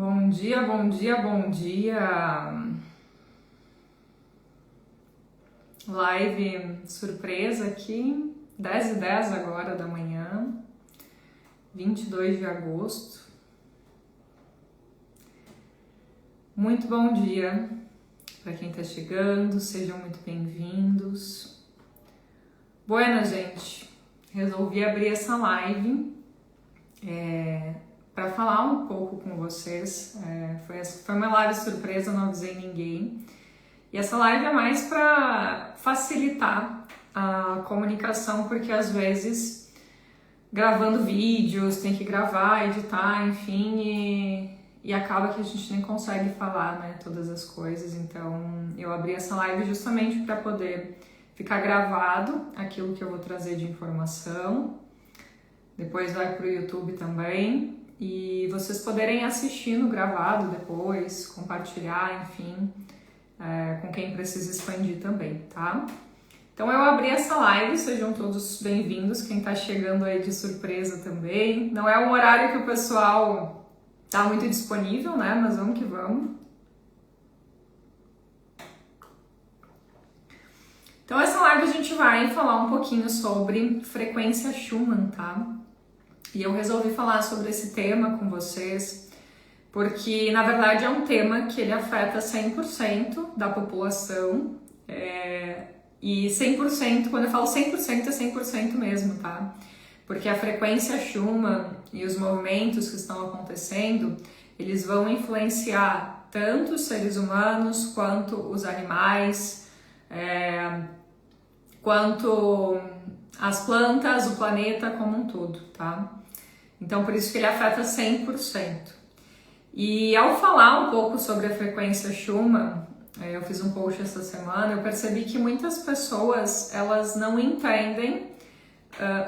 Bom dia, bom dia, bom dia. Live surpresa aqui, 10h10 agora da manhã, 22 de agosto. Muito bom dia para quem está chegando, sejam muito bem-vindos. Buenas, gente. Resolvi abrir essa live para falar um pouco com vocês. Foi uma live surpresa, não avisei ninguém. E essa live é mais para facilitar a comunicação, porque às vezes gravando vídeos, tem que gravar, editar, enfim, e acaba que a gente nem consegue falar, né, todas as coisas. Então eu abri essa live justamente para poder ficar gravado aquilo que eu vou trazer de informação. Depois vai para o YouTube também. E vocês poderem assistir no gravado depois, compartilhar, enfim, com quem precisa expandir também, tá? Então eu abri essa live, sejam todos bem-vindos, quem tá chegando aí de surpresa também. Não é um horário que o pessoal tá muito disponível, né? Mas vamos que vamos. Então essa live a gente vai falar um pouquinho sobre frequência Schumann, tá? E eu resolvi falar sobre esse tema com vocês, porque na verdade é um tema que ele afeta 100% da população, e 100%, quando eu falo 100% é 100% mesmo, tá? Porque a frequência Schumann e os movimentos que estão acontecendo, eles vão influenciar tanto os seres humanos, quanto os animais, quanto as plantas, o planeta como um todo, tá? Então por isso que ele afeta 100%. E ao falar um pouco sobre a frequência Schumann, eu fiz um post essa semana, eu percebi que muitas pessoas, elas não entendem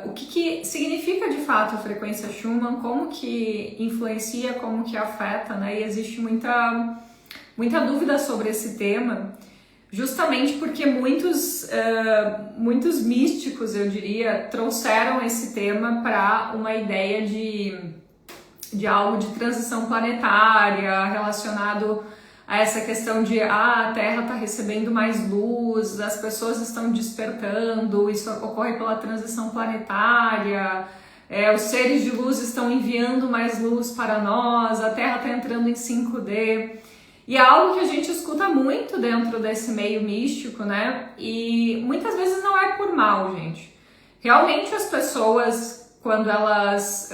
o que significa de fato a frequência Schumann, como que influencia, como que afeta, né? E existe muita dúvida sobre esse tema, justamente porque muitos místicos, eu diria, trouxeram esse tema para uma ideia de algo de transição planetária, relacionado a essa questão de a Terra está recebendo mais luz, as pessoas estão despertando, isso ocorre pela transição planetária, os seres de luz estão enviando mais luz para nós, a Terra está entrando em 5D. E é algo que a gente escuta muito dentro desse meio místico, né? E muitas vezes não é por mal, gente. Realmente as pessoas, quando elas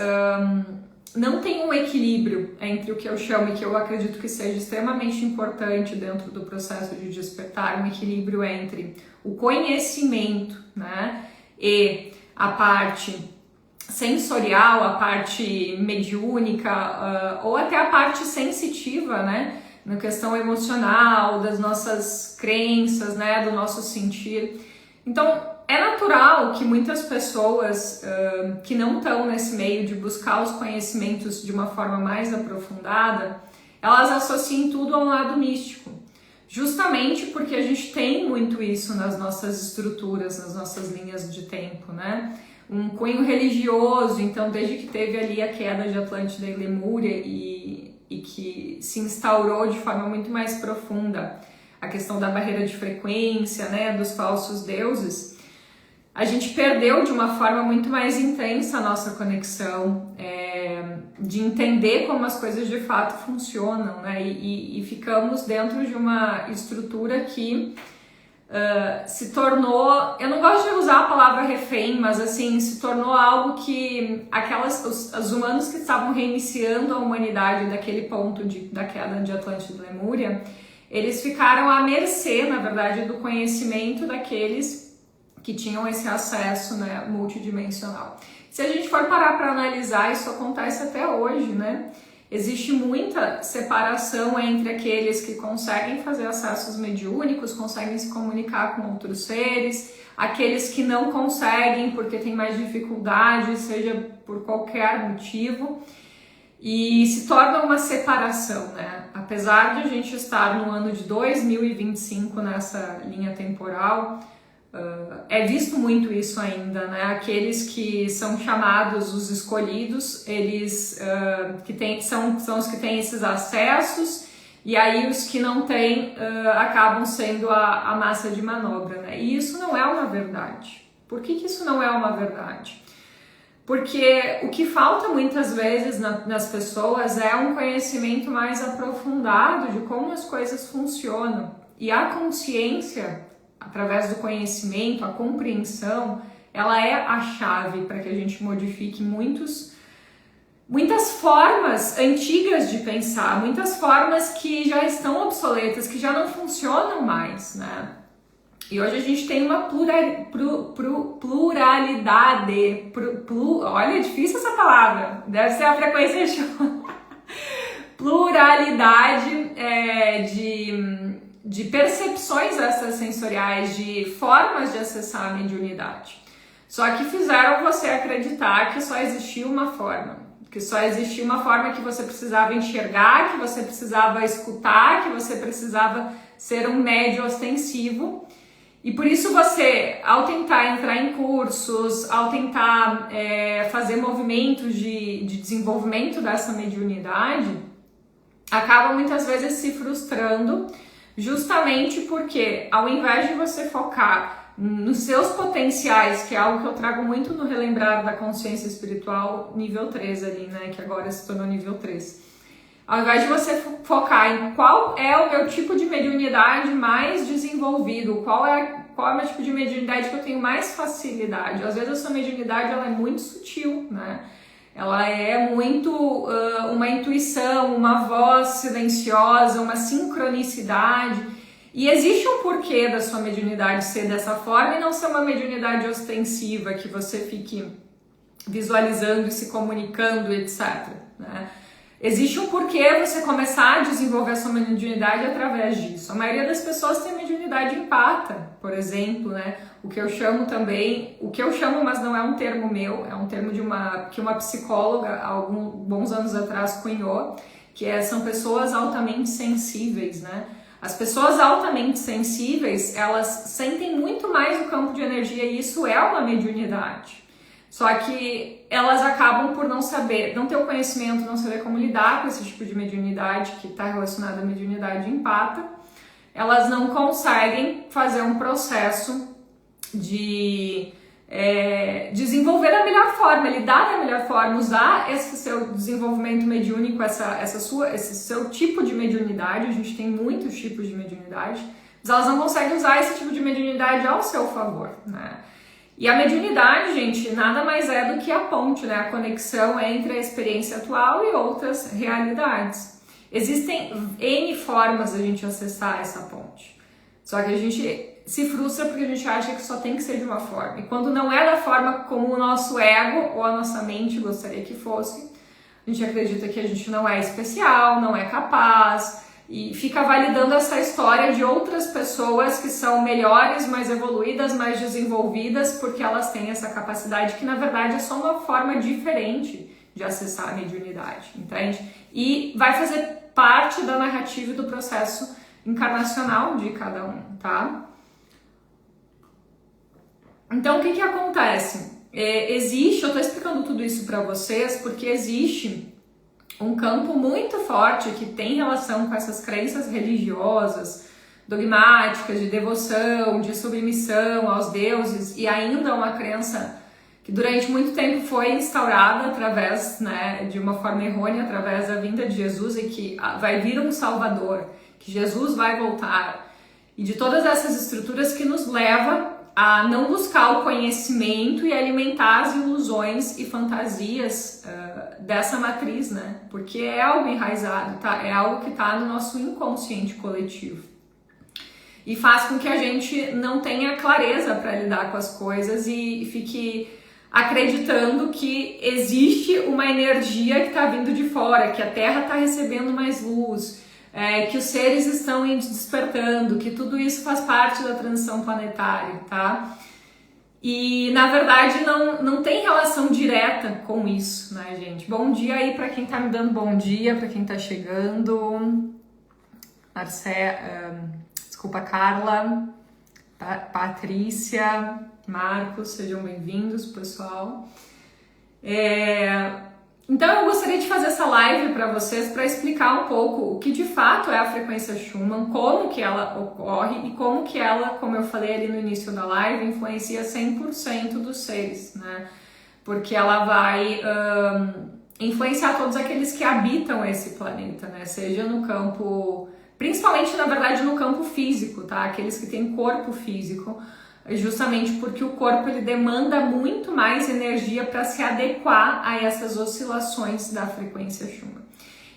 não têm um equilíbrio entre o que eu chamo e que eu acredito que seja extremamente importante dentro do processo de despertar, um equilíbrio entre o conhecimento, né? E a parte sensorial, a parte mediúnica, ou até a parte sensitiva, né? Na questão emocional, das nossas crenças, né, do nosso sentir. Então, é natural que muitas pessoas que não estão nesse meio de buscar os conhecimentos de uma forma mais aprofundada, elas associem tudo a um lado místico. Justamente porque a gente tem muito isso nas nossas estruturas, nas nossas linhas de tempo, né? Um cunho religioso, então desde que teve ali a queda de Atlântida e Lemúria e que se instaurou de forma muito mais profunda a questão da barreira de frequência, né, dos falsos deuses, a gente perdeu de uma forma muito mais intensa a nossa conexão, de entender como as coisas de fato funcionam, né, e ficamos dentro de uma estrutura que se tornou, eu não gosto de usar a palavra refém, mas assim, se tornou algo que os humanos que estavam reiniciando a humanidade daquele ponto da queda de Atlântida e Lemúria, eles ficaram à mercê, na verdade, do conhecimento daqueles que tinham esse acesso, né, multidimensional. Se a gente for parar para analisar, isso acontece até hoje, né? Existe muita separação entre aqueles que conseguem fazer acessos mediúnicos, conseguem se comunicar com outros seres, aqueles que não conseguem porque tem mais dificuldade, seja por qualquer motivo, e se torna uma separação, né? Apesar de a gente estar no ano de 2025 nessa linha temporal, É visto muito isso ainda, né? Aqueles que são chamados os escolhidos, eles são os que têm esses acessos, e aí os que não têm acabam sendo a massa de manobra, né? E isso não é uma verdade. Por que isso não é uma verdade? Porque o que falta muitas vezes nas pessoas é um conhecimento mais aprofundado de como as coisas funcionam. E a consciência, através do conhecimento, a compreensão, ela é a chave para que a gente modifique muitas formas antigas de pensar, muitas formas que já estão obsoletas, que já não funcionam mais, né? E hoje a gente tem uma pluralidade, olha, é difícil essa palavra, deve ser a frequência pluralidade de percepções extrasensoriais, de formas de acessar a mediunidade. Só que fizeram você acreditar que só existia uma forma, que só existia uma forma que você precisava enxergar, que você precisava escutar, que você precisava ser um médium ostensivo. E por isso você, ao tentar entrar em cursos, ao tentar fazer movimentos de desenvolvimento dessa mediunidade, acaba muitas vezes se frustrando, justamente porque ao invés de você focar nos seus potenciais, que é algo que eu trago muito no Relembrar da Consciência Espiritual nível 3 ali, né, que agora se tornou nível 3. Ao invés de você focar em qual é o meu tipo de mediunidade mais desenvolvido, qual é o meu tipo de mediunidade que eu tenho mais facilidade. Às vezes a sua mediunidade ela é muito sutil, né? Ela é muito uma intuição, uma voz silenciosa, uma sincronicidade. E existe um porquê da sua mediunidade ser dessa forma e não ser uma mediunidade ostensiva, que você fique visualizando e se comunicando, etc., né? Existe um porquê você começar a desenvolver a sua mediunidade através disso. A maioria das pessoas tem mediunidade empata, por exemplo, né? O que eu chamo, mas não é um termo meu, é um termo que uma psicóloga, há alguns bons anos atrás, cunhou, que são pessoas altamente sensíveis, né? As pessoas altamente sensíveis, elas sentem muito mais o campo de energia e isso é uma mediunidade. Só que elas acabam por não ter o conhecimento, não saber como lidar com esse tipo de mediunidade que está relacionada à mediunidade empata. Elas não conseguem fazer um processo de desenvolver da melhor forma, lidar da melhor forma, usar esse seu desenvolvimento mediúnico, esse seu tipo de mediunidade. A gente tem muitos tipos de mediunidade, mas elas não conseguem usar esse tipo de mediunidade ao seu favor, né? E a mediunidade, gente, nada mais é do que a ponte, né? A conexão entre a experiência atual e outras realidades. Existem N formas de a gente acessar essa ponte. Só que a gente se frustra porque a gente acha que só tem que ser de uma forma. E quando não é da forma como o nosso ego ou a nossa mente gostaria que fosse, a gente acredita que a gente não é especial, não é capaz, e fica validando essa história de outras pessoas que são melhores, mais evoluídas, mais desenvolvidas, porque elas têm essa capacidade que na verdade é só uma forma diferente de acessar a mediunidade, entende? E vai fazer parte da narrativa e do processo encarnacional de cada um, tá? Então o que acontece? Eu tô explicando tudo isso para vocês porque existe um campo muito forte que tem relação com essas crenças religiosas, dogmáticas, de devoção, de submissão aos deuses, e ainda uma crença que durante muito tempo foi instaurada através, né, de uma forma errônea, através da vinda de Jesus, e que vai vir um Salvador, que Jesus vai voltar, e de todas essas estruturas que nos leva a não buscar o conhecimento e alimentar as ilusões e fantasias dessa matriz, né? Porque é algo enraizado, tá? É algo que está no nosso inconsciente coletivo. E faz com que a gente não tenha clareza para lidar com as coisas e fique acreditando que existe uma energia que está vindo de fora, que a Terra está recebendo mais luz, que os seres estão despertando, que tudo isso faz parte da transição planetária, tá? E na verdade não tem relação direta com isso, né, gente? Bom dia aí para quem tá me dando bom dia, para quem tá chegando. Carla. Patrícia, Marcos, sejam bem-vindos, pessoal. Então eu gostaria de fazer essa live para vocês para explicar um pouco o que de fato é a frequência Schumann, como que ela ocorre e como que ela, como eu falei ali no início da live, influencia 100% dos seres, né? Porque ela vai influenciar todos aqueles que habitam esse planeta, né? Seja no campo, principalmente na verdade no campo físico, tá? Aqueles que têm corpo físico, justamente porque o corpo ele demanda muito mais energia para se adequar a essas oscilações da frequência Schumann.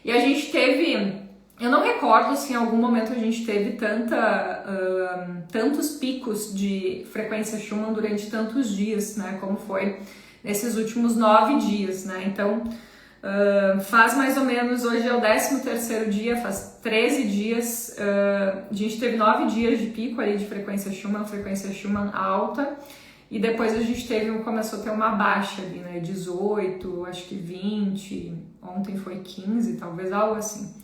E a gente teve, eu não recordo se em algum momento a gente teve tantos picos de frequência Schumann durante tantos dias, né, como foi nesses últimos 9 dias, né, então faz mais ou menos, hoje é o 13º dia, faz 13 dias, a gente teve 9 dias de pico ali de frequência Schumann alta, e depois a gente começou a ter uma baixa ali, né, 18, acho que 20, ontem foi 15, talvez algo assim.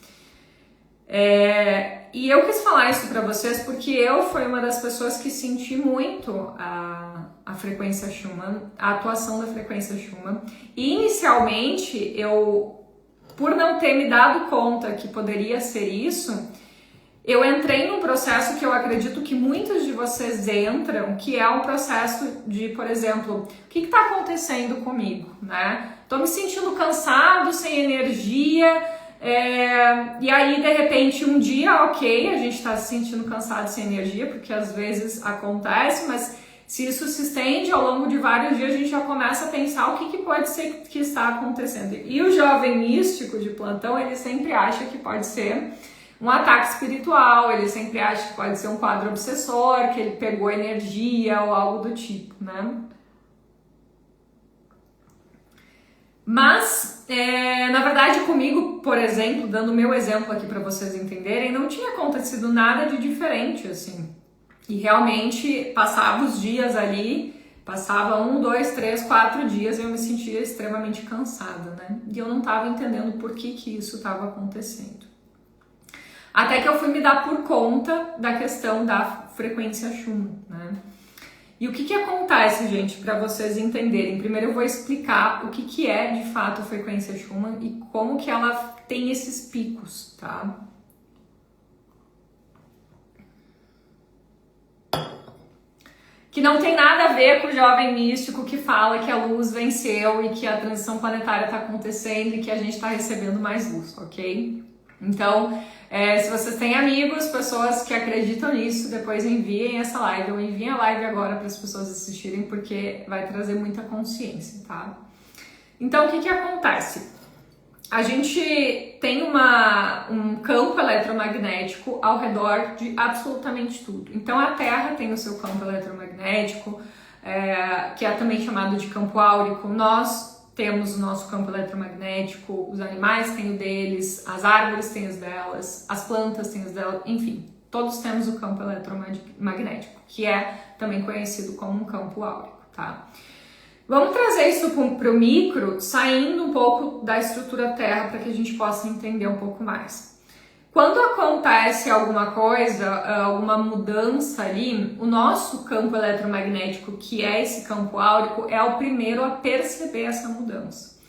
E eu quis falar isso pra vocês porque eu fui uma das pessoas que senti muito a frequência Schumann, a atuação da frequência Schumann. E inicialmente, por não ter me dado conta que poderia ser isso, eu entrei num processo que eu acredito que muitos de vocês entram, que é um processo de, por exemplo, o que está acontecendo comigo, né? Tô me sentindo cansado, sem energia. E aí, de repente, um dia, ok, a gente tá se sentindo cansado sem energia, porque às vezes acontece, mas se isso se estende ao longo de vários dias, a gente já começa a pensar o que pode ser que está acontecendo. E o jovem místico de plantão, ele sempre acha que pode ser um ataque espiritual, ele sempre acha que pode ser um quadro obsessor, que ele pegou energia ou algo do tipo, né? Mas, na verdade, comigo, por exemplo, dando o meu exemplo aqui para vocês entenderem, não tinha acontecido nada de diferente, assim. E realmente, passava os dias ali, passava 1, 2, 3, 4 dias e eu me sentia extremamente cansada, né? E eu não estava entendendo por que isso estava acontecendo. Até que eu fui me dar por conta da questão da frequência Schumann, né? E o que acontece, gente, para vocês entenderem? Primeiro eu vou explicar o que é de fato a frequência Schumann e como que ela tem esses picos, tá? Que não tem nada a ver com o jovem místico que fala que a luz venceu e que a transição planetária está acontecendo e que a gente está recebendo mais luz, ok? Então, se vocês têm amigos, pessoas que acreditam nisso, depois enviem essa live, ou enviem a live agora para as pessoas assistirem, porque vai trazer muita consciência, tá? Então, o que acontece? A gente tem um campo eletromagnético ao redor de absolutamente tudo. Então, a Terra tem o seu campo eletromagnético, que é também chamado de campo áurico. Nós temos o nosso campo eletromagnético, os animais têm o deles, as árvores têm os delas, as plantas têm os delas, enfim, todos temos o campo eletromagnético, que é também conhecido como um campo áurico, tá? Vamos trazer isso para o micro, saindo um pouco da estrutura Terra para que a gente possa entender um pouco mais. Quando acontece alguma coisa, alguma mudança ali, o nosso campo eletromagnético, que é esse campo áurico, é o primeiro a perceber essa mudança.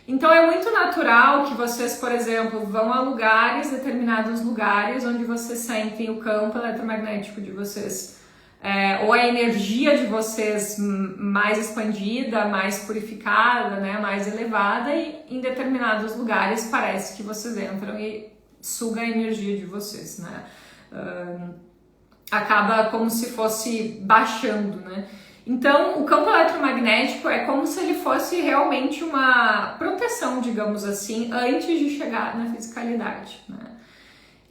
Então é muito natural que vocês, por exemplo, vão a determinados lugares, onde vocês sentem o campo eletromagnético de vocês, ou a energia de vocês mais expandida, mais purificada, né, mais elevada, e em determinados lugares parece que vocês entram e suga a energia de vocês, né? Acaba como se fosse baixando, né? Então, o campo eletromagnético é como se ele fosse realmente uma proteção, digamos assim, antes de chegar na fisicalidade, né?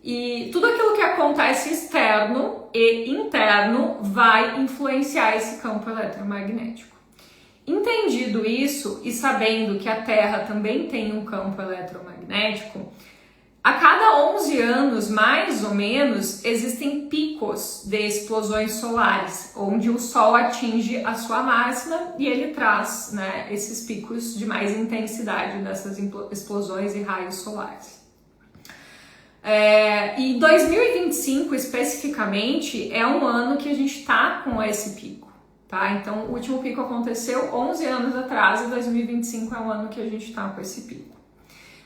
E tudo aquilo que acontece externo e interno vai influenciar esse campo eletromagnético. Entendido isso e sabendo que a Terra também tem um campo eletromagnético, a cada 11 anos, mais ou menos, existem picos de explosões solares, onde o Sol atinge a sua máxima e ele traz, né, esses picos de mais intensidade dessas explosões e raios solares. E 2025 especificamente é um ano que a gente está com esse pico, tá? Então o último pico aconteceu 11 anos atrás e 2025 é um ano que a gente está com esse pico.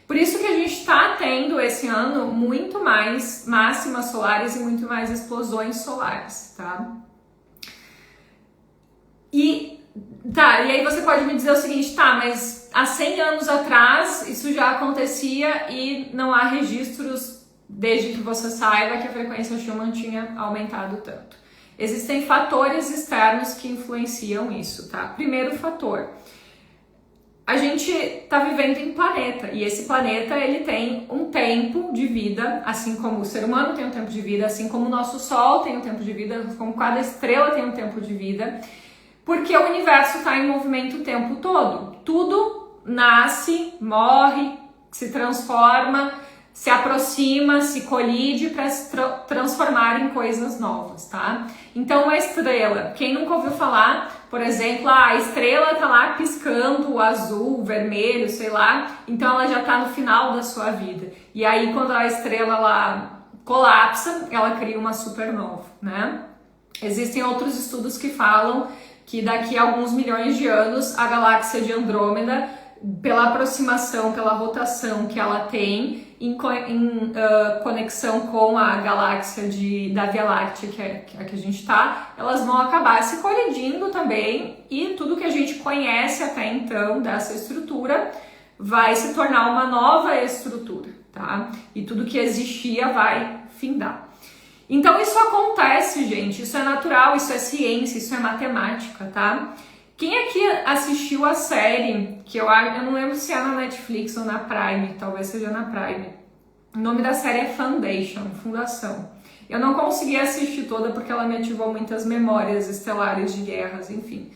Por isso que a gente está tendo esse ano muito mais máximas solares e muito mais explosões solares, tá? E aí você pode me dizer o seguinte, tá, mas há 100 anos atrás isso já acontecia e não há registros desde que você saiba que a frequência Schumann tinha aumentado tanto. Existem fatores externos que influenciam isso, tá? Primeiro fator, a gente está vivendo em planeta e esse planeta ele tem um tempo de vida, assim como o ser humano tem um tempo de vida, assim como o nosso Sol tem um tempo de vida, como cada estrela tem um tempo de vida, porque o universo está em movimento o tempo todo. Tudo nasce, morre, se transforma, se aproxima, se colide para se transformar em coisas novas, tá? Então a estrela, quem nunca ouviu falar, por exemplo, a estrela tá lá piscando o azul, o vermelho, sei lá, então ela já tá no final da sua vida. E aí quando a estrela lá colapsa, ela cria uma supernova, né? Existem outros estudos que falam que daqui a alguns milhões de anos a galáxia de Andrômeda, pela aproximação, pela rotação que ela tem, em conexão com a galáxia da Via Láctea, que é a que a gente está, elas vão acabar se colidindo também e tudo que a gente conhece até então dessa estrutura vai se tornar uma nova estrutura, tá? E tudo que existia vai findar. Então isso acontece, gente, isso é natural, isso é ciência, isso é matemática, tá? Quem aqui assistiu a série, que eu não lembro se é na Netflix ou na Prime, talvez seja na Prime. O nome da série é Foundation, Fundação. Eu não consegui assistir toda porque ela me ativou muitas memórias estelares de guerras, enfim.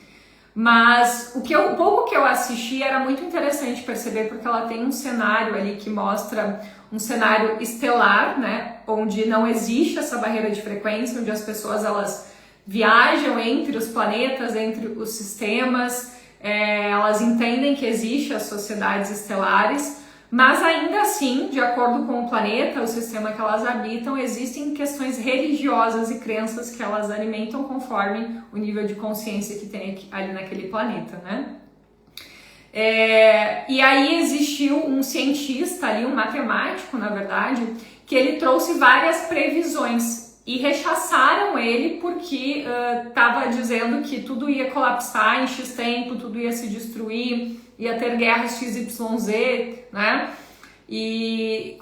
Mas o pouco que eu assisti era muito interessante perceber porque ela tem um cenário ali que mostra um cenário estelar, né? Onde não existe essa barreira de frequência, onde as pessoas elas viajam entre os planetas, entre os sistemas, elas entendem que existem as sociedades estelares, mas ainda assim, de acordo com o planeta, o sistema que elas habitam, existem questões religiosas e crenças que elas alimentam conforme o nível de consciência que tem ali naquele planeta, né? E aí existiu um cientista ali, um matemático, na verdade, que ele trouxe várias previsões e rechaçaram ele porque estava dizendo que tudo ia colapsar em X tempo, tudo ia se destruir, ia ter guerras XYZ, né? E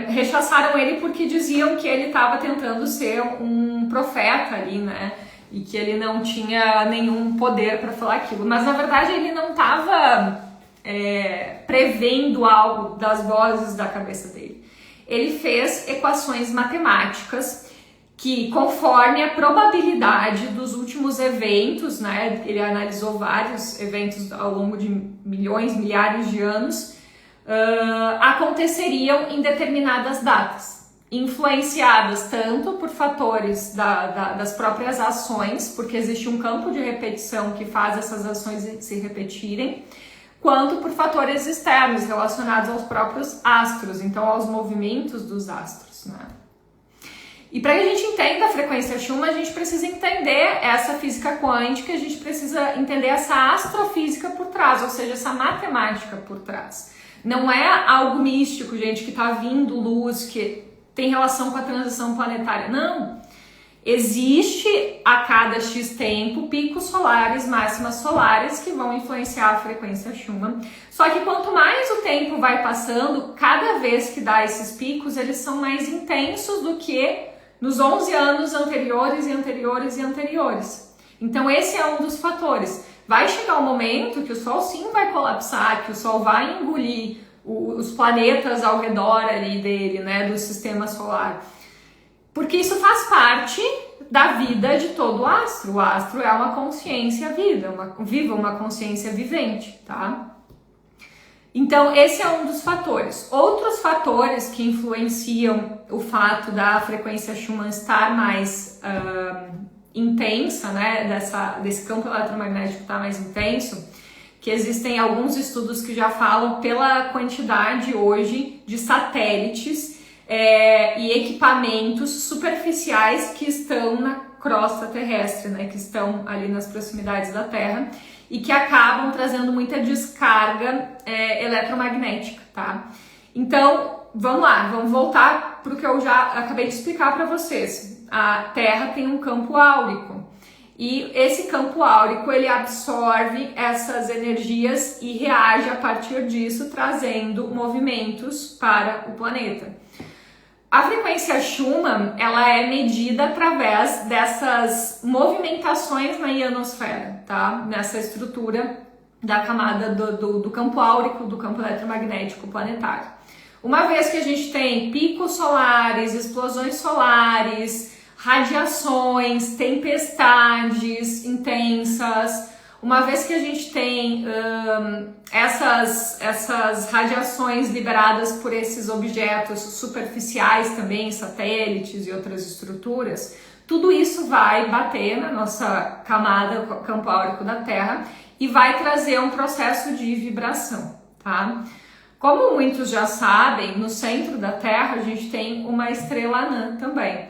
rechaçaram ele porque diziam que ele estava tentando ser um profeta ali, né? E que ele não tinha nenhum poder para falar aquilo. Mas na verdade ele não estava prevendo algo das vozes da cabeça dele. Ele fez equações matemáticas que, conforme a probabilidade dos últimos eventos, né, ele analisou vários eventos ao longo de milhões, milhares de anos, aconteceriam em determinadas datas, influenciadas tanto por fatores das próprias ações, porque existe um campo de repetição que faz essas ações se repetirem, quanto por fatores externos relacionados aos próprios astros, então aos movimentos dos astros, né? E para que a gente entenda a frequência Schumann, a gente precisa entender essa física quântica, a gente precisa entender essa astrofísica por trás, ou seja, essa matemática por trás. Não é algo místico, gente, que está vindo luz, que tem relação com a transição planetária. Não! Existe a cada X tempo picos solares, máximas solares que vão influenciar a frequência Schumann. Só que quanto mais o tempo vai passando, cada vez que dá esses picos, eles são mais intensos do que nos 11 anos anteriores e anteriores e anteriores. Então esse é um dos fatores. Vai chegar um momento que o Sol sim vai colapsar, que o Sol vai engolir os planetas ao redor ali dele, né, do sistema solar. Porque isso faz parte da vida de todo astro. O astro é uma consciência viva, uma consciência vivente, tá? Então, esse é um dos fatores. Outros fatores que influenciam o fato da frequência Schumann estar mais intensa, né, desse campo eletromagnético estar mais intenso, que existem alguns estudos que já falam pela quantidade hoje de satélites e equipamentos superficiais que estão na crosta terrestre, né, que estão ali nas proximidades da Terra e que acabam trazendo muita descarga eletromagnética, tá? Então, vamos lá, vamos voltar para o que eu já acabei de explicar para vocês. A Terra tem um campo áurico e esse campo áurico ele absorve essas energias e reage a partir disso, trazendo movimentos para o planeta. A frequência Schumann, ela é medida através dessas movimentações na ionosfera, tá? Nessa estrutura da camada do campo áurico, do campo eletromagnético planetário. Uma vez que a gente tem picos solares, explosões solares, radiações, tempestades intensas, uma vez que a gente tem essas radiações liberadas por esses objetos superficiais também, satélites e outras estruturas, tudo isso vai bater na nossa camada, campo áurico da Terra, e vai trazer um processo de vibração, tá? Como muitos já sabem, no centro da Terra a gente tem uma estrela anã também,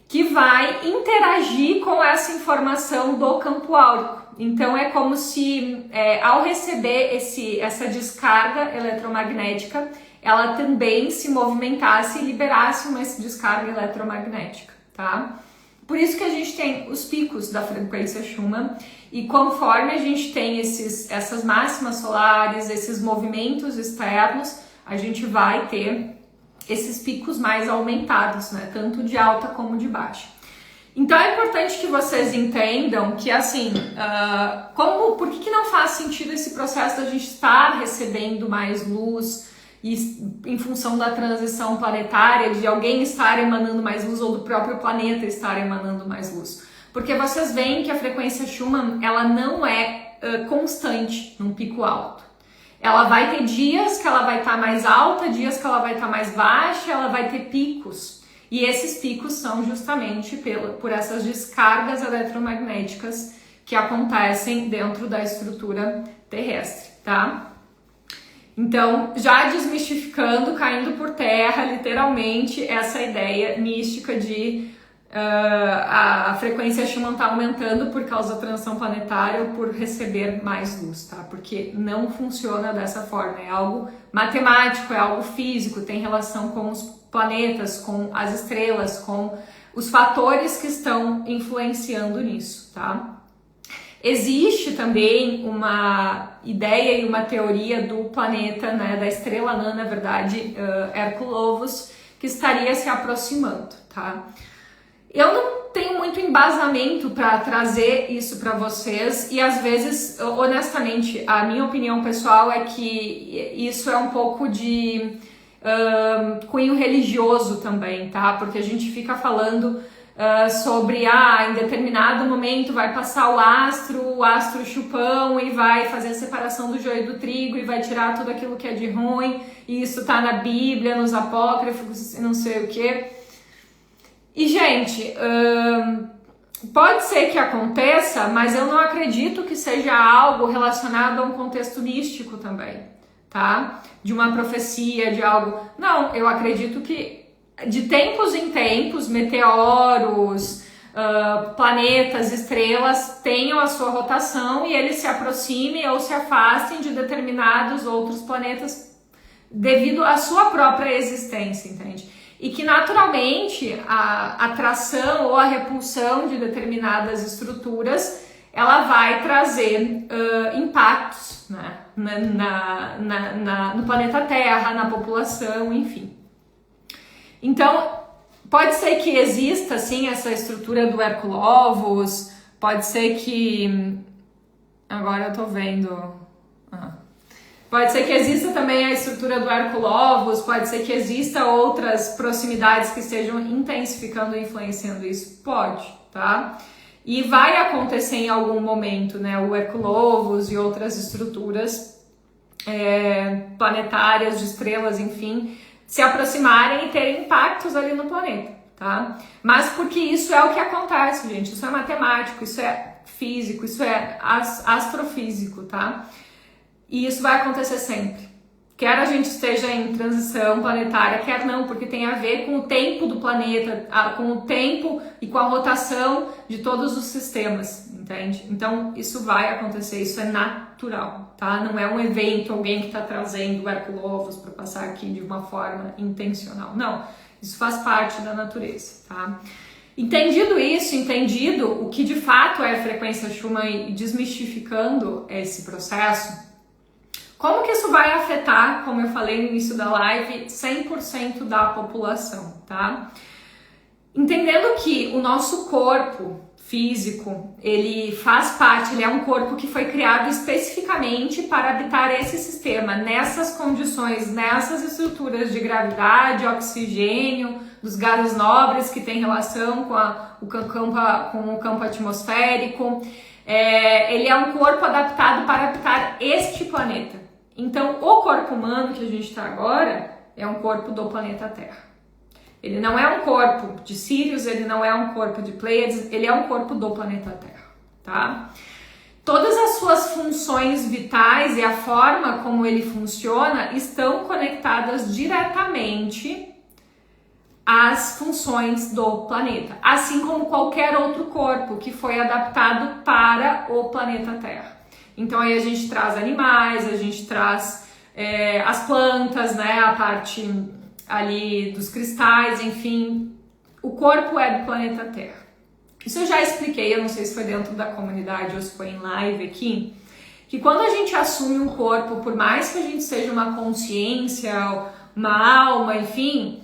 que vai interagir com essa informação do campo áurico. Então é como se ao receber essa descarga eletromagnética, ela também se movimentasse e liberasse uma descarga eletromagnética, tá? Por isso que a gente tem os picos da frequência Schumann, e conforme a gente tem essas máximas solares, esses movimentos externos, a gente vai ter esses picos mais aumentados, né? Tanto de alta como de baixa. Então é importante que vocês entendam que assim, por que não faz sentido esse processo da gente estar recebendo mais luz e, em função da transição planetária, de alguém estar emanando mais luz ou do próprio planeta estar emanando mais luz? Porque vocês veem que a frequência Schumann, ela não é constante num pico alto. Ela vai ter dias que ela vai estar mais alta, dias que ela vai estar mais baixa, ela vai ter picos. E esses picos são justamente por essas descargas eletromagnéticas que acontecem dentro da estrutura terrestre, tá? Então, já desmistificando, caindo por terra, literalmente, essa ideia mística de a frequência Schumann está aumentando por causa da transição planetária ou por receber mais luz, tá? Porque não funciona dessa forma, é algo matemático, é algo físico, tem relação com os planetas, com as estrelas, com os fatores que estão influenciando nisso, tá? Existe também uma ideia e uma teoria do planeta, né, da estrela anã, na verdade, Herculovus, que estaria se aproximando, tá? Eu não tenho muito embasamento para trazer isso para vocês e às vezes, honestamente, a minha opinião pessoal é que isso é um pouco de cunho religioso também, tá? Porque a gente fica falando sobre, em determinado momento vai passar o astro chupão e vai fazer a separação do joio do trigo e vai tirar tudo aquilo que é de ruim, e isso tá na Bíblia, nos apócrifos, não sei o que. E, gente, pode ser que aconteça, mas eu não acredito que seja algo relacionado a um contexto místico também, tá? De uma profecia, de algo... Não, eu acredito que de tempos em tempos, meteoros, planetas, estrelas tenham a sua rotação e eles se aproximem ou se afastem de determinados outros planetas devido à sua própria existência, entende? E que naturalmente a atração ou a repulsão de determinadas estruturas ela vai trazer impactos, né, no planeta Terra, na população, enfim. Então, pode ser que exista, sim, essa estrutura do Herculovus, pode ser que... Agora eu tô vendo... Pode ser que exista também a estrutura do Herculovus, pode ser que exista outras proximidades que estejam intensificando e influenciando isso. Pode, tá? E vai acontecer em algum momento, né? O Herculovus e outras estruturas planetárias, de estrelas, enfim, se aproximarem e terem impactos ali no planeta, tá? Mas porque isso é o que acontece, gente. Isso é matemático, isso é físico, isso é astrofísico, tá? E isso vai acontecer sempre. Quer a gente esteja em transição planetária, quer não, porque tem a ver com o tempo do planeta, com o tempo e com a rotação de todos os sistemas, entende? Então, isso vai acontecer, isso é natural, tá? Não é um evento, alguém que está trazendo o Herculovos para passar aqui de uma forma intencional. Não, isso faz parte da natureza, tá? Entendido isso, entendido o que de fato é a frequência Schumann e desmistificando esse processo, como que isso vai afetar, como eu falei no início da live, 100% da população, tá? Entendendo que o nosso corpo físico, ele faz parte, ele é um corpo que foi criado especificamente para habitar esse sistema, nessas condições, nessas estruturas de gravidade, oxigênio, dos gases nobres que tem relação com o campo atmosférico. Ele é um corpo adaptado para habitar este planeta. Então, o corpo humano que a gente está agora é um corpo do planeta Terra. Ele não é um corpo de Sirius, ele não é um corpo de Pleiades, ele é um corpo do planeta Terra, tá? Todas as suas funções vitais e a forma como ele funciona estão conectadas diretamente às funções do planeta, assim como qualquer outro corpo que foi adaptado para o planeta Terra. Então aí a gente traz animais, a gente traz as plantas, né, a parte ali dos cristais, enfim, o corpo é do planeta Terra. Isso eu já expliquei, eu não sei se foi dentro da comunidade ou se foi em live aqui, que quando a gente assume um corpo, por mais que a gente seja uma consciência, uma alma, enfim,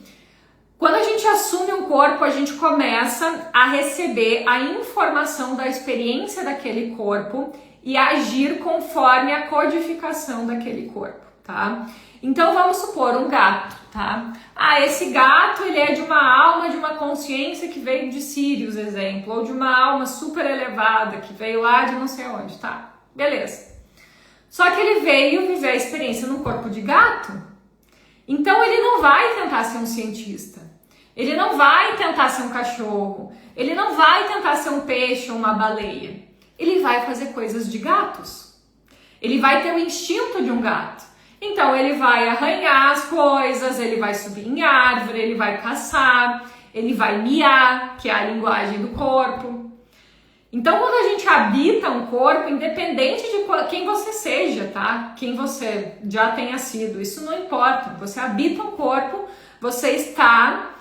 quando a gente assume um corpo, a gente começa a receber a informação da experiência daquele corpo e agir conforme a codificação daquele corpo, tá? Então vamos supor um gato, tá? Esse gato ele é de uma alma, de uma consciência que veio de Sirius, exemplo, ou de uma alma super elevada que veio lá de não sei onde, tá? Beleza. Só que ele veio viver a experiência num corpo de gato, então ele não vai tentar ser um cientista, ele não vai tentar ser um cachorro, ele não vai tentar ser um peixe ou uma baleia. Ele vai fazer coisas de gatos. Ele vai ter o instinto de um gato. Então ele vai arranhar as coisas, ele vai subir em árvore, ele vai caçar, ele vai miar, que é a linguagem do corpo. Então quando a gente habita um corpo, independente de quem você seja, tá? Quem você já tenha sido, isso não importa. Você habita um corpo, você está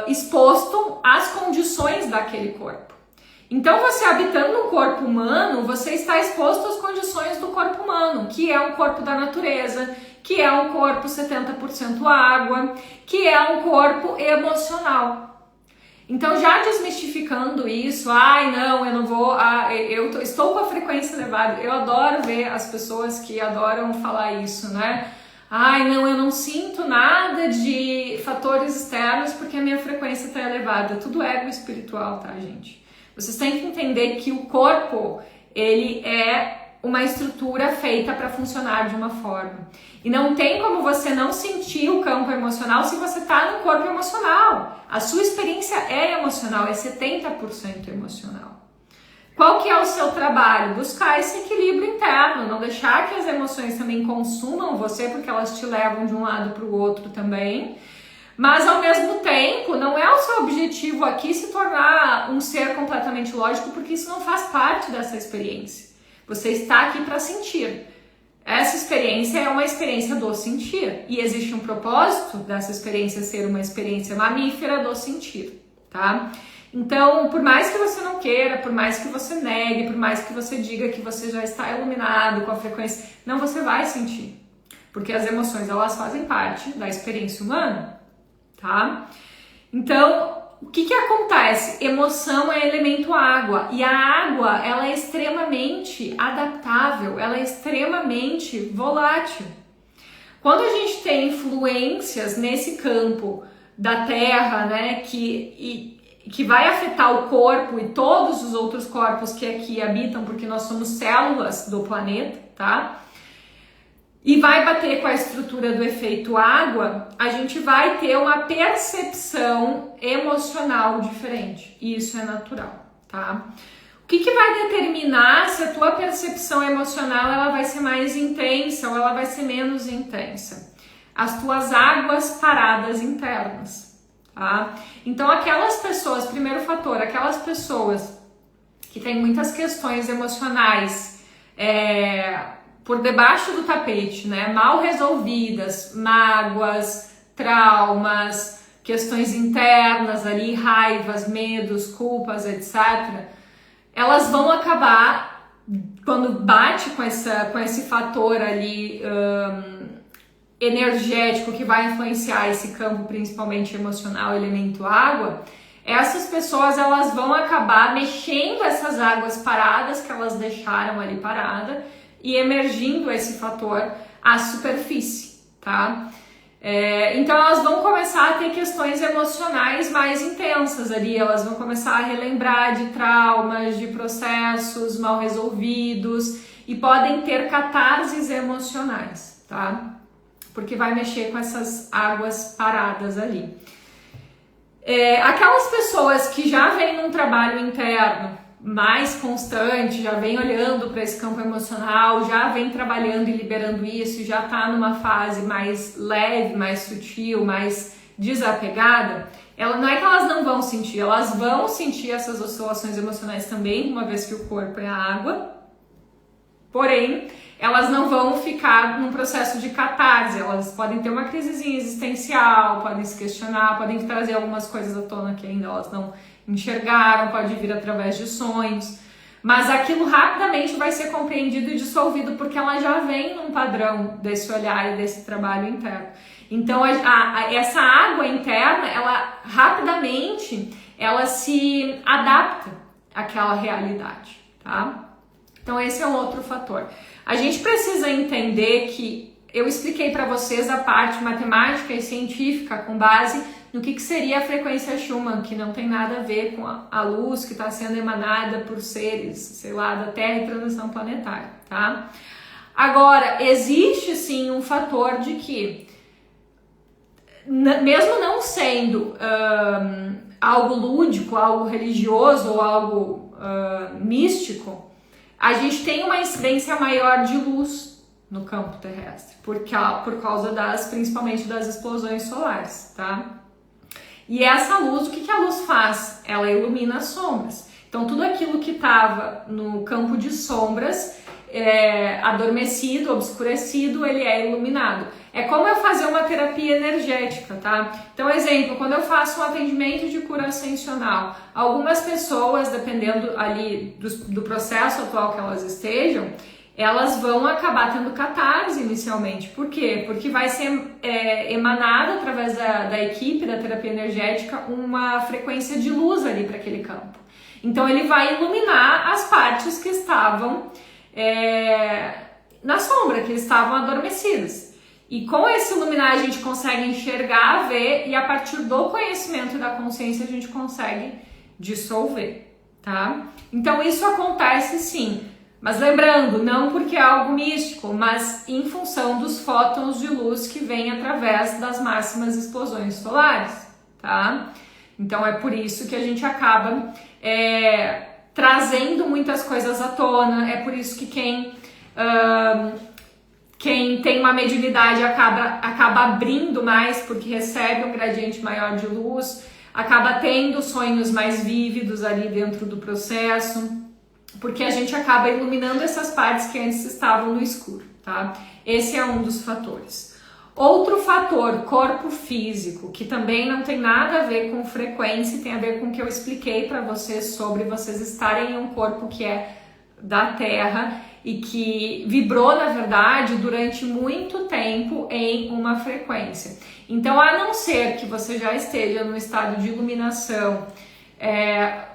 exposto às condições daquele corpo. Então, você habitando um corpo humano, você está exposto às condições do corpo humano, que é um corpo da natureza, que é um corpo 70% água, que é um corpo emocional. Então, já desmistificando isso, não, eu não vou, estou com a frequência elevada. Eu adoro ver as pessoas que adoram falar isso, né? Não, eu não sinto nada de fatores externos porque a minha frequência está elevada. Tudo ego espiritual, tá, gente? Vocês têm que entender que o corpo, ele é uma estrutura feita para funcionar de uma forma. E não tem como você não sentir o campo emocional se você está no corpo emocional. A sua experiência é emocional, é 70% emocional. Qual que é o seu trabalho? Buscar esse equilíbrio interno, não deixar que as emoções também consumam você, porque elas te levam de um lado para o outro também. Mas ao mesmo tempo, não é o seu objetivo aqui se tornar um ser completamente lógico, porque isso não faz parte dessa experiência. Você está aqui para sentir. Essa experiência é uma experiência do sentir. E existe um propósito dessa experiência ser uma experiência mamífera do sentir, tá? Então, por mais que você não queira, por mais que você negue, por mais que você diga que você já está iluminado com a frequência, não, você vai sentir. Porque as emoções, elas fazem parte da experiência humana, tá? Então, o que acontece? Emoção é elemento água, e a água, ela é extremamente adaptável, ela é extremamente volátil. Quando a gente tem influências nesse campo da Terra, né, que vai afetar o corpo e todos os outros corpos que aqui habitam, porque nós somos células do planeta, tá? E vai bater com a estrutura do efeito água, a gente vai ter uma percepção emocional diferente. E isso é natural, tá? O que vai determinar se a tua percepção emocional ela vai ser mais intensa ou ela vai ser menos intensa? As tuas águas paradas internas, tá? Então aquelas pessoas, primeiro fator, aquelas pessoas que têm muitas questões emocionais por debaixo do tapete, né? Mal resolvidas, mágoas, traumas, questões internas ali, raivas, medos, culpas, etc. Elas vão acabar, quando bate com esse fator ali energético que vai influenciar esse campo, principalmente emocional, elemento água, essas pessoas elas vão acabar mexendo essas águas paradas que elas deixaram ali parada e emergindo esse fator à superfície, tá? Então elas vão começar a ter questões emocionais mais intensas ali, elas vão começar a relembrar de traumas, de processos mal resolvidos e podem ter catarses emocionais, tá? Porque vai mexer com essas águas paradas ali. Aquelas pessoas que já vêm num trabalho interno mais constante, já vem olhando para esse campo emocional, já vem trabalhando e liberando isso, já está numa fase mais leve, mais sutil, mais desapegada, não é que elas não vão sentir, elas vão sentir essas oscilações emocionais também, uma vez que o corpo é água, porém, elas não vão ficar num processo de catarse, elas podem ter uma crisezinha existencial, podem se questionar, podem trazer algumas coisas à tona que ainda elas não enxergaram, pode vir através de sonhos, mas aquilo rapidamente vai ser compreendido e dissolvido porque ela já vem num padrão desse olhar e desse trabalho interno. Então essa água interna, ela rapidamente ela se adapta àquela realidade, tá? Então esse é um outro fator. A gente precisa entender que eu expliquei para vocês a parte matemática e científica com base no que seria a frequência Schumann, que não tem nada a ver com a luz que está sendo emanada por seres, sei lá, da Terra e transição planetária, tá? Agora, existe sim um fator de que, mesmo não sendo algo lúdico, algo religioso ou algo místico, a gente tem uma incidência maior de luz no campo terrestre, por causa principalmente das explosões solares, tá? E essa luz, o que a luz faz? Ela ilumina as sombras. Então tudo aquilo que estava no campo de sombras, adormecido, obscurecido, ele é iluminado. É como eu fazer uma terapia energética, tá? Então, exemplo, quando eu faço um atendimento de cura ascensional, algumas pessoas, dependendo ali do processo atual que elas estejam, elas vão acabar tendo catarse inicialmente. Por quê? Porque vai ser emanada através da equipe da terapia energética uma frequência de luz ali para aquele campo. Então ele vai iluminar as partes que estavam na sombra, que estavam adormecidas. E com esse iluminar a gente consegue enxergar, ver, e a partir do conhecimento e da consciência a gente consegue dissolver, tá? Então isso acontece sim. Mas lembrando, não porque é algo místico, mas em função dos fótons de luz que vêm através das máximas explosões solares, tá? Então é por isso que a gente acaba trazendo muitas coisas à tona, é por isso que quem tem uma mediunidade acaba abrindo mais, porque recebe um gradiente maior de luz, acaba tendo sonhos mais vívidos ali dentro do processo, porque a gente acaba iluminando essas partes que antes estavam no escuro, tá? Esse é um dos fatores. Outro fator, corpo físico, que também não tem nada a ver com frequência, tem a ver com o que eu expliquei para vocês sobre vocês estarem em um corpo que é da Terra e que vibrou, na verdade, durante muito tempo em uma frequência. Então, a não ser que você já esteja no estado de iluminação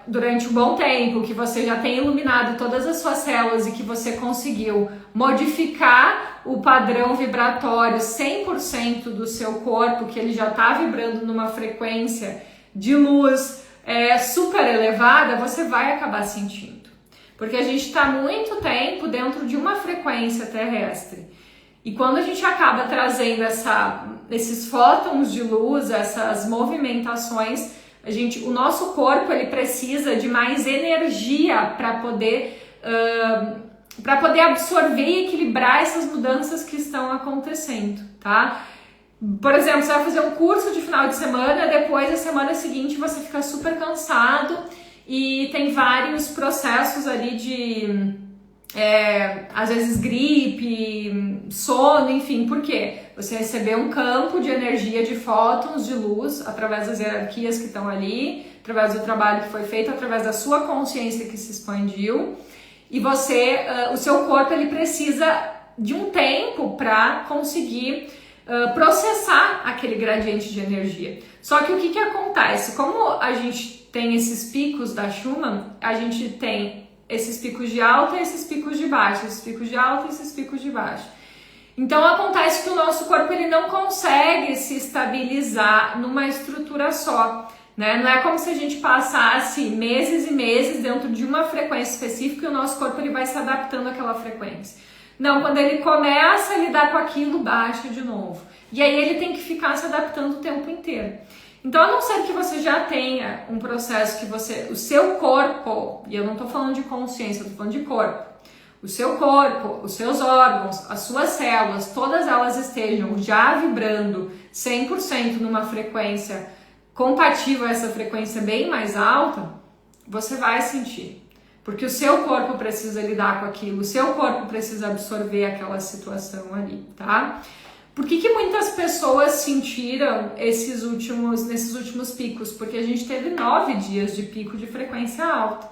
durante um bom tempo, que você já tenha iluminado todas as suas células e que você conseguiu modificar o padrão vibratório 100% do seu corpo, que ele já está vibrando numa frequência de luz super elevada, você vai acabar sentindo. Porque a gente está muito tempo dentro de uma frequência terrestre. E quando a gente acaba trazendo esses fótons de luz, essas movimentações, o nosso corpo ele precisa de mais energia para poder absorver e equilibrar essas mudanças que estão acontecendo, tá? Por exemplo, você vai fazer um curso de final de semana, depois, a semana seguinte, você fica super cansado e tem vários processos ali de, às vezes, gripe, sono, enfim. Por quê? Você recebeu um campo de energia, de fótons de luz, através das hierarquias que estão ali, através do trabalho que foi feito, através da sua consciência que se expandiu. E o seu corpo, ele precisa de um tempo para conseguir processar aquele gradiente de energia. Só que o que acontece? Como a gente tem esses picos da Schumann, a gente tem esses picos de alta e esses picos de baixa, esses picos de alta e esses picos de baixa. Então acontece que o nosso corpo ele não consegue se estabilizar numa estrutura só, né? Não é como se a gente passasse meses e meses dentro de uma frequência específica e o nosso corpo ele vai se adaptando àquela frequência. Não, quando ele começa a lidar com aquilo, baixa de novo. E aí ele tem que ficar se adaptando o tempo inteiro. Então, a não ser que você já tenha um processo que o seu corpo, e eu não estou falando de consciência, eu estou falando de corpo, o seu corpo, os seus órgãos, as suas células, todas elas estejam já vibrando 100% numa frequência compatível a essa frequência bem mais alta, você vai sentir. Porque o seu corpo precisa lidar com aquilo, o seu corpo precisa absorver aquela situação ali, tá? Por que muitas pessoas sentiram nesses últimos picos? Porque a gente teve 9 dias de pico de frequência alta.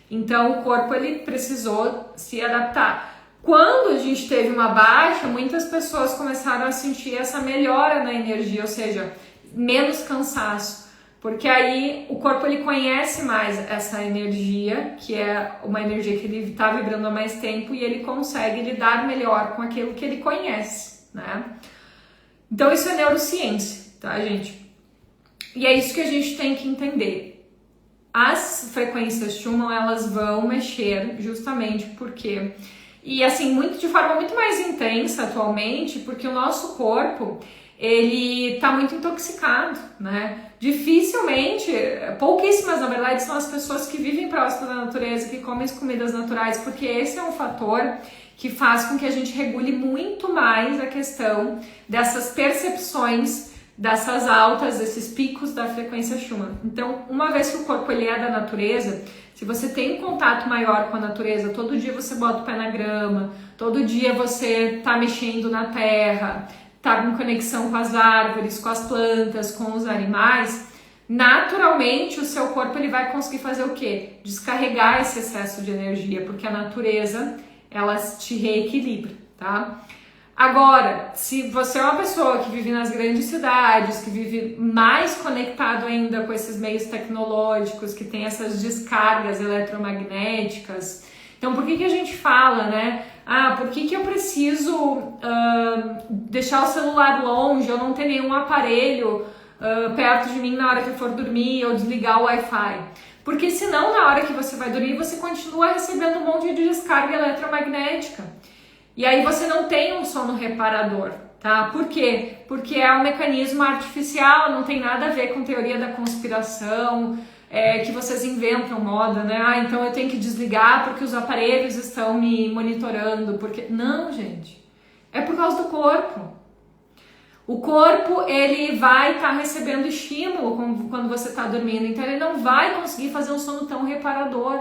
Então o corpo ele precisou se adaptar. Quando a gente teve uma baixa, muitas pessoas começaram a sentir essa melhora na energia, ou seja, menos cansaço. Porque aí o corpo ele conhece mais essa energia, que é uma energia que ele está vibrando há mais tempo e ele consegue lidar melhor com aquilo que ele conhece, né? Então isso é neurociência, tá, gente? E é isso que a gente tem que entender. As frequências Schumann, elas vão mexer justamente porque... E assim, de forma muito mais intensa atualmente, porque o nosso corpo... ele está muito intoxicado, né? Dificilmente, pouquíssimas na verdade, são as pessoas que vivem próximo da natureza, que comem as comidas naturais, porque esse é um fator que faz com que a gente regule muito mais a questão dessas percepções, dessas altas, desses picos da frequência Schumann. Então, uma vez que o corpo ele é da natureza, se você tem um contato maior com a natureza, todo dia você bota o pé na grama, todo dia você está mexendo na terra, tá com conexão com as árvores, com as plantas, com os animais, naturalmente o seu corpo ele vai conseguir fazer o quê? Descarregar esse excesso de energia, porque a natureza, ela te reequilibra, tá? Agora, se você é uma pessoa que vive nas grandes cidades, que vive mais conectado ainda com esses meios tecnológicos, que tem essas descargas eletromagnéticas, então por que a gente fala, né? Por que eu preciso deixar o celular longe, eu não ter nenhum aparelho perto de mim na hora que eu for dormir, ou desligar o Wi-Fi? Porque senão, na hora que você vai dormir, você continua recebendo um monte de descarga eletromagnética. E aí você não tem um sono reparador, tá? Por quê? Porque é um mecanismo artificial, não tem nada a ver com teoria da conspiração, que vocês inventam moda, né? Então eu tenho que desligar porque os aparelhos estão me monitorando, porque... Não, gente. É por causa do corpo. O corpo, ele vai estar recebendo estímulo quando você está dormindo, então ele não vai conseguir fazer um sono tão reparador.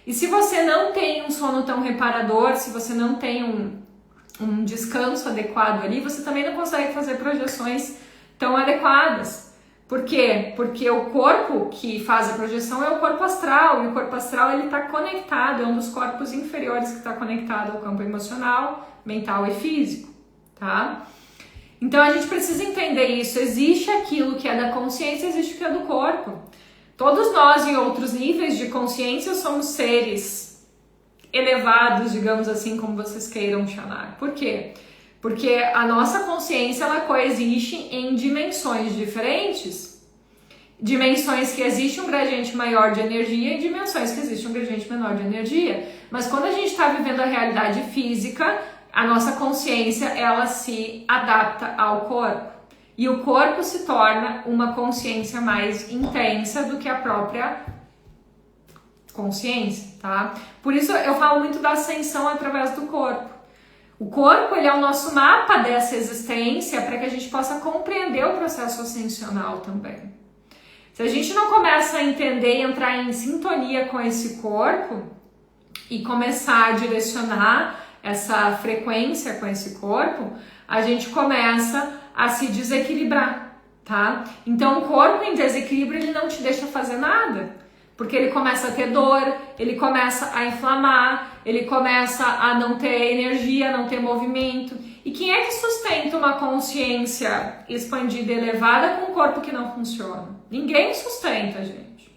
E se você não tem um sono tão reparador, se você não tem um descanso adequado ali, você também não consegue fazer projeções tão adequadas. Por quê? Porque o corpo que faz a projeção é o corpo astral, e o corpo astral ele está conectado, é um dos corpos inferiores que está conectado ao campo emocional, mental e físico, tá? Então a gente precisa entender isso, existe aquilo que é da consciência, existe o que é do corpo. Todos nós, em outros níveis de consciência, somos seres elevados, digamos assim, como vocês queiram chamar. Por quê? Porque a nossa consciência, ela coexiste em dimensões diferentes. Dimensões que existe um gradiente maior de energia e dimensões que existe um gradiente menor de energia. Mas quando a gente está vivendo a realidade física, a nossa consciência, ela se adapta ao corpo. e o corpo se torna uma consciência mais intensa do que a própria consciência, tá? Por isso eu falo muito da ascensão através do corpo. O corpo, ele é o nosso mapa dessa existência para que a gente possa compreender o processo ascensional também. Se a gente não começa a entender e entrar em sintonia com esse corpo e começar a direcionar essa frequência com esse corpo, a gente começa a se desequilibrar, tá? Então o corpo em desequilíbrio, ele não te deixa fazer nada. Porque ele começa a ter dor, ele começa a inflamar, ele começa a não ter energia, não ter movimento. E quem é que sustenta uma consciência expandida e elevada com um corpo que não funciona? Ninguém sustenta, gente.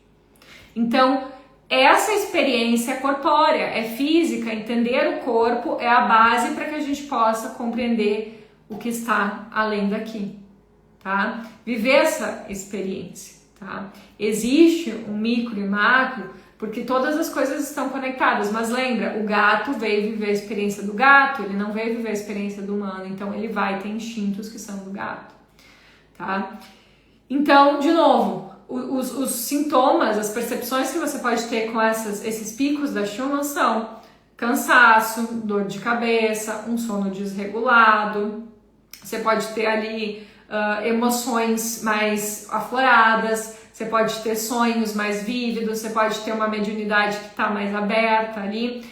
Então, essa experiência é corpórea, é física, entender o corpo é a base para que a gente possa compreender o que está além daqui, tá? Viver essa experiência. Tá? Existe um micro e macro porque todas as coisas estão conectadas, mas lembra, o gato veio viver a experiência do gato, ele não veio viver a experiência do humano, então ele vai ter instintos que são do gato, tá? Então, de novo, os sintomas, as percepções que você pode ter com esses picos da Schumann são cansaço, dor de cabeça, um sono desregulado, você pode ter ali emoções mais afloradas, você pode ter sonhos mais vívidos, você pode ter uma mediunidade que está mais aberta ali.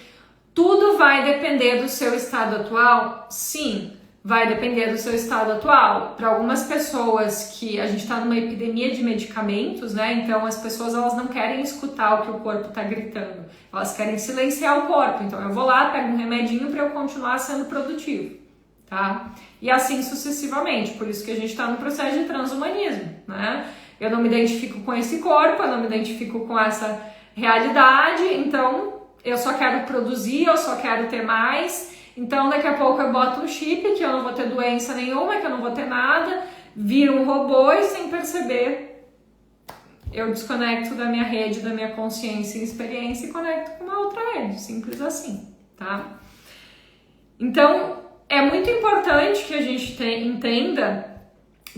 Tudo vai depender do seu estado atual? Sim, vai depender do seu estado atual. Para algumas pessoas que a gente está numa epidemia de medicamentos, né? Então as pessoas elas não querem escutar o que o corpo está gritando, elas querem silenciar o corpo. Então eu vou lá, pego um remedinho para eu continuar sendo produtivo, tá? E assim sucessivamente, por isso que a gente está no processo de transhumanismo, né? Eu não me identifico com esse corpo, eu não me identifico com essa realidade, então eu só quero produzir, eu só quero ter mais, então daqui a pouco eu boto um chip que eu não vou ter doença nenhuma, que eu não vou ter nada, viro um robô e sem perceber eu desconecto da minha rede, da minha consciência e experiência e conecto com uma outra rede, simples assim, tá? Então, é muito importante que a gente entenda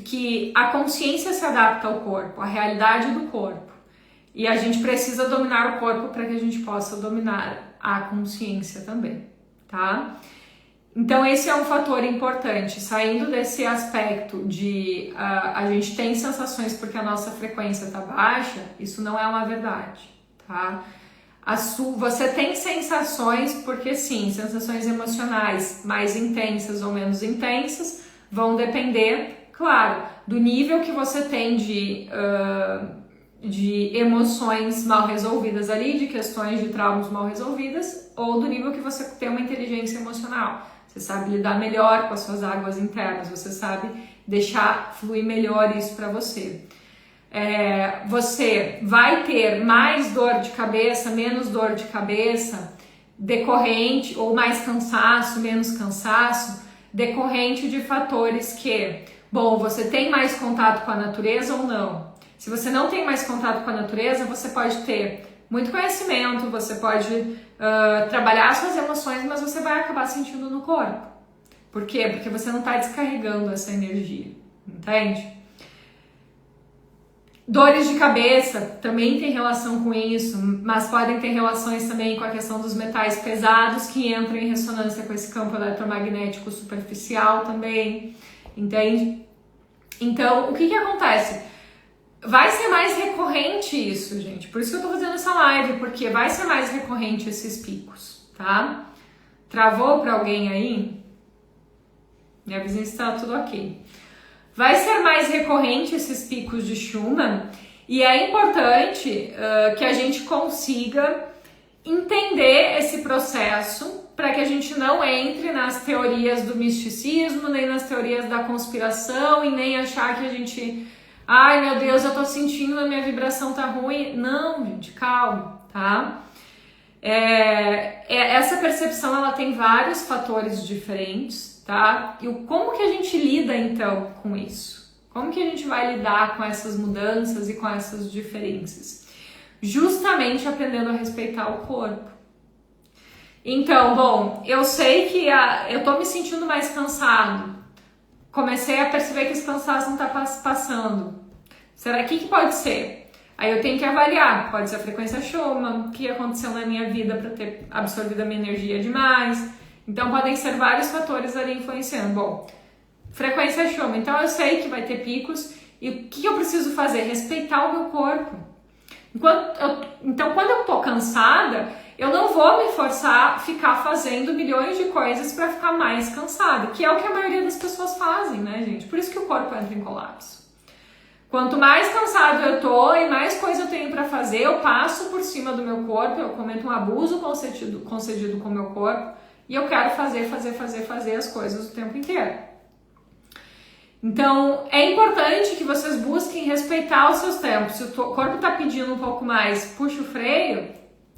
que a consciência se adapta ao corpo, à realidade do corpo. E a gente precisa dominar o corpo para que a gente possa dominar a consciência também, tá? Então esse é um fator importante, saindo desse aspecto de a gente tem sensações porque a nossa frequência está baixa, isso não é uma verdade, tá? Você tem sensações porque sim, sensações emocionais mais intensas ou menos intensas vão depender, claro, do nível que você tem de emoções mal resolvidas ali, de questões de traumas mal resolvidas, ou do nível que você tem uma inteligência emocional. Você sabe lidar melhor com as suas águas internas, você sabe deixar fluir melhor isso para você. Você vai ter mais dor de cabeça, menos dor de cabeça, decorrente, ou mais cansaço, menos cansaço, decorrente de fatores que, bom, você tem mais contato com a natureza ou não. Se você não tem mais contato com a natureza, você pode ter muito conhecimento, você pode trabalhar suas emoções, mas você vai acabar sentindo no corpo. Por quê? Porque você não está descarregando essa energia, entende? Dores de cabeça também tem relação com isso, mas podem ter relações também com a questão dos metais pesados que entram em ressonância com esse campo eletromagnético superficial também, entende? Então, o que acontece? Vai ser mais recorrente isso, gente. Por isso que eu tô fazendo essa live, porque vai ser mais recorrente esses picos, tá? Travou pra alguém aí? Minha vizinha está tudo ok. Vai ser mais recorrente esses picos de Schumann e é importante que a gente consiga entender esse processo para que a gente não entre nas teorias do misticismo, nem nas teorias da conspiração e nem achar que a gente... Ai, meu Deus, eu tô sentindo a minha vibração tá ruim. Não, gente, calma, tá? Essa percepção, ela tem vários fatores diferentes, tá? E como que a gente lida, então, com isso? Como que a gente vai lidar com essas mudanças e com essas diferenças? Justamente aprendendo a respeitar o corpo. Então, bom, eu sei que eu tô me sentindo mais cansado. comecei a perceber que esse cansaço não está passando. Será que pode ser? Aí eu tenho que avaliar, pode ser a frequência Schumann, o que aconteceu na minha vida para ter absorvido a minha energia demais. Então podem ser vários fatores ali influenciando. Bom, frequência Schumann, então eu sei que vai ter picos e o que eu preciso fazer? Respeitar o meu corpo. Então quando eu tô cansada, eu não vou me forçar a ficar fazendo milhões de coisas para ficar mais cansada, que é o que a maioria das pessoas fazem, né, gente? Por isso que o corpo entra em colapso. Quanto mais cansado eu tô e mais coisa eu tenho para fazer, eu passo por cima do meu corpo, eu cometo um abuso concedido com o meu corpo e eu quero fazer as coisas o tempo inteiro. Então, é importante que vocês busquem respeitar os seus tempos. Se o corpo tá pedindo um pouco mais, puxa o freio,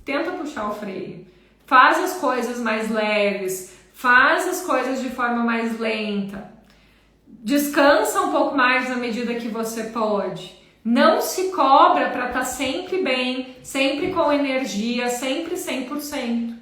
tenta puxar o freio. Faz as coisas mais leves, faz as coisas de forma mais lenta. Descansa um pouco mais na medida que você pode. Não se cobra para estar sempre bem, sempre com energia, sempre 100%,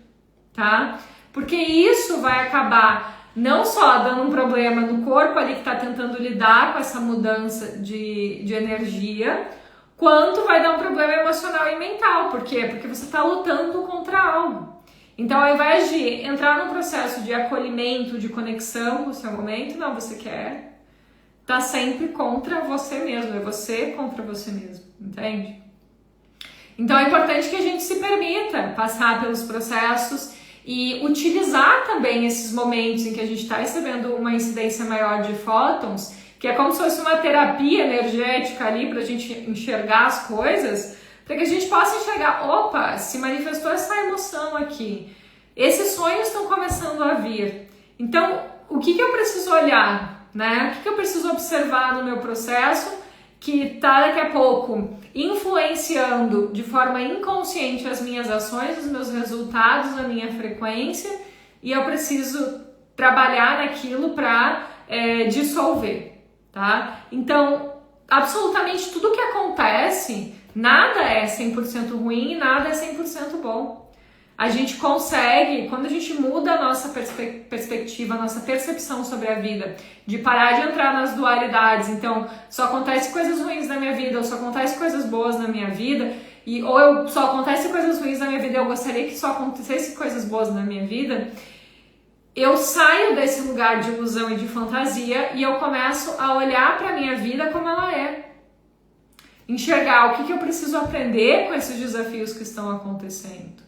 tá? Porque isso vai acabar não só dando um problema no corpo ali que está tentando lidar com essa mudança de energia, quanto vai dar um problema emocional e mental. Por quê? Porque você está lutando contra algo. Então, ao invés de entrar num processo de acolhimento, de conexão com o seu momento, não, você quer estar sempre contra você mesmo, é você contra você mesmo, entende? Então, é importante que a gente se permita passar pelos processos e utilizar também esses momentos em que a gente está recebendo uma incidência maior de fótons, que é como se fosse uma terapia energética ali para a gente enxergar as coisas, para que a gente possa enxergar, opa, se manifestou essa emoção aqui, esses sonhos estão começando a vir. Então, o que eu preciso olhar, né? O que eu preciso observar no meu processo que está daqui a pouco influenciando de forma inconsciente as minhas ações, os meus resultados, a minha frequência, e eu preciso trabalhar naquilo para dissolver, tá? Então, absolutamente tudo que acontece, nada é 100% ruim e nada é 100% bom. A gente consegue, quando a gente muda a nossa perspectiva, a nossa percepção sobre a vida, de parar de entrar nas dualidades, então só acontece coisas ruins na minha vida, ou só acontece coisas boas na minha vida, ou só acontece coisas ruins na minha vida, eu gostaria que só acontecesse coisas boas na minha vida, eu saio desse lugar de ilusão e de fantasia e eu começo a olhar para a minha vida como ela é. Enxergar o que eu preciso aprender com esses desafios que estão acontecendo.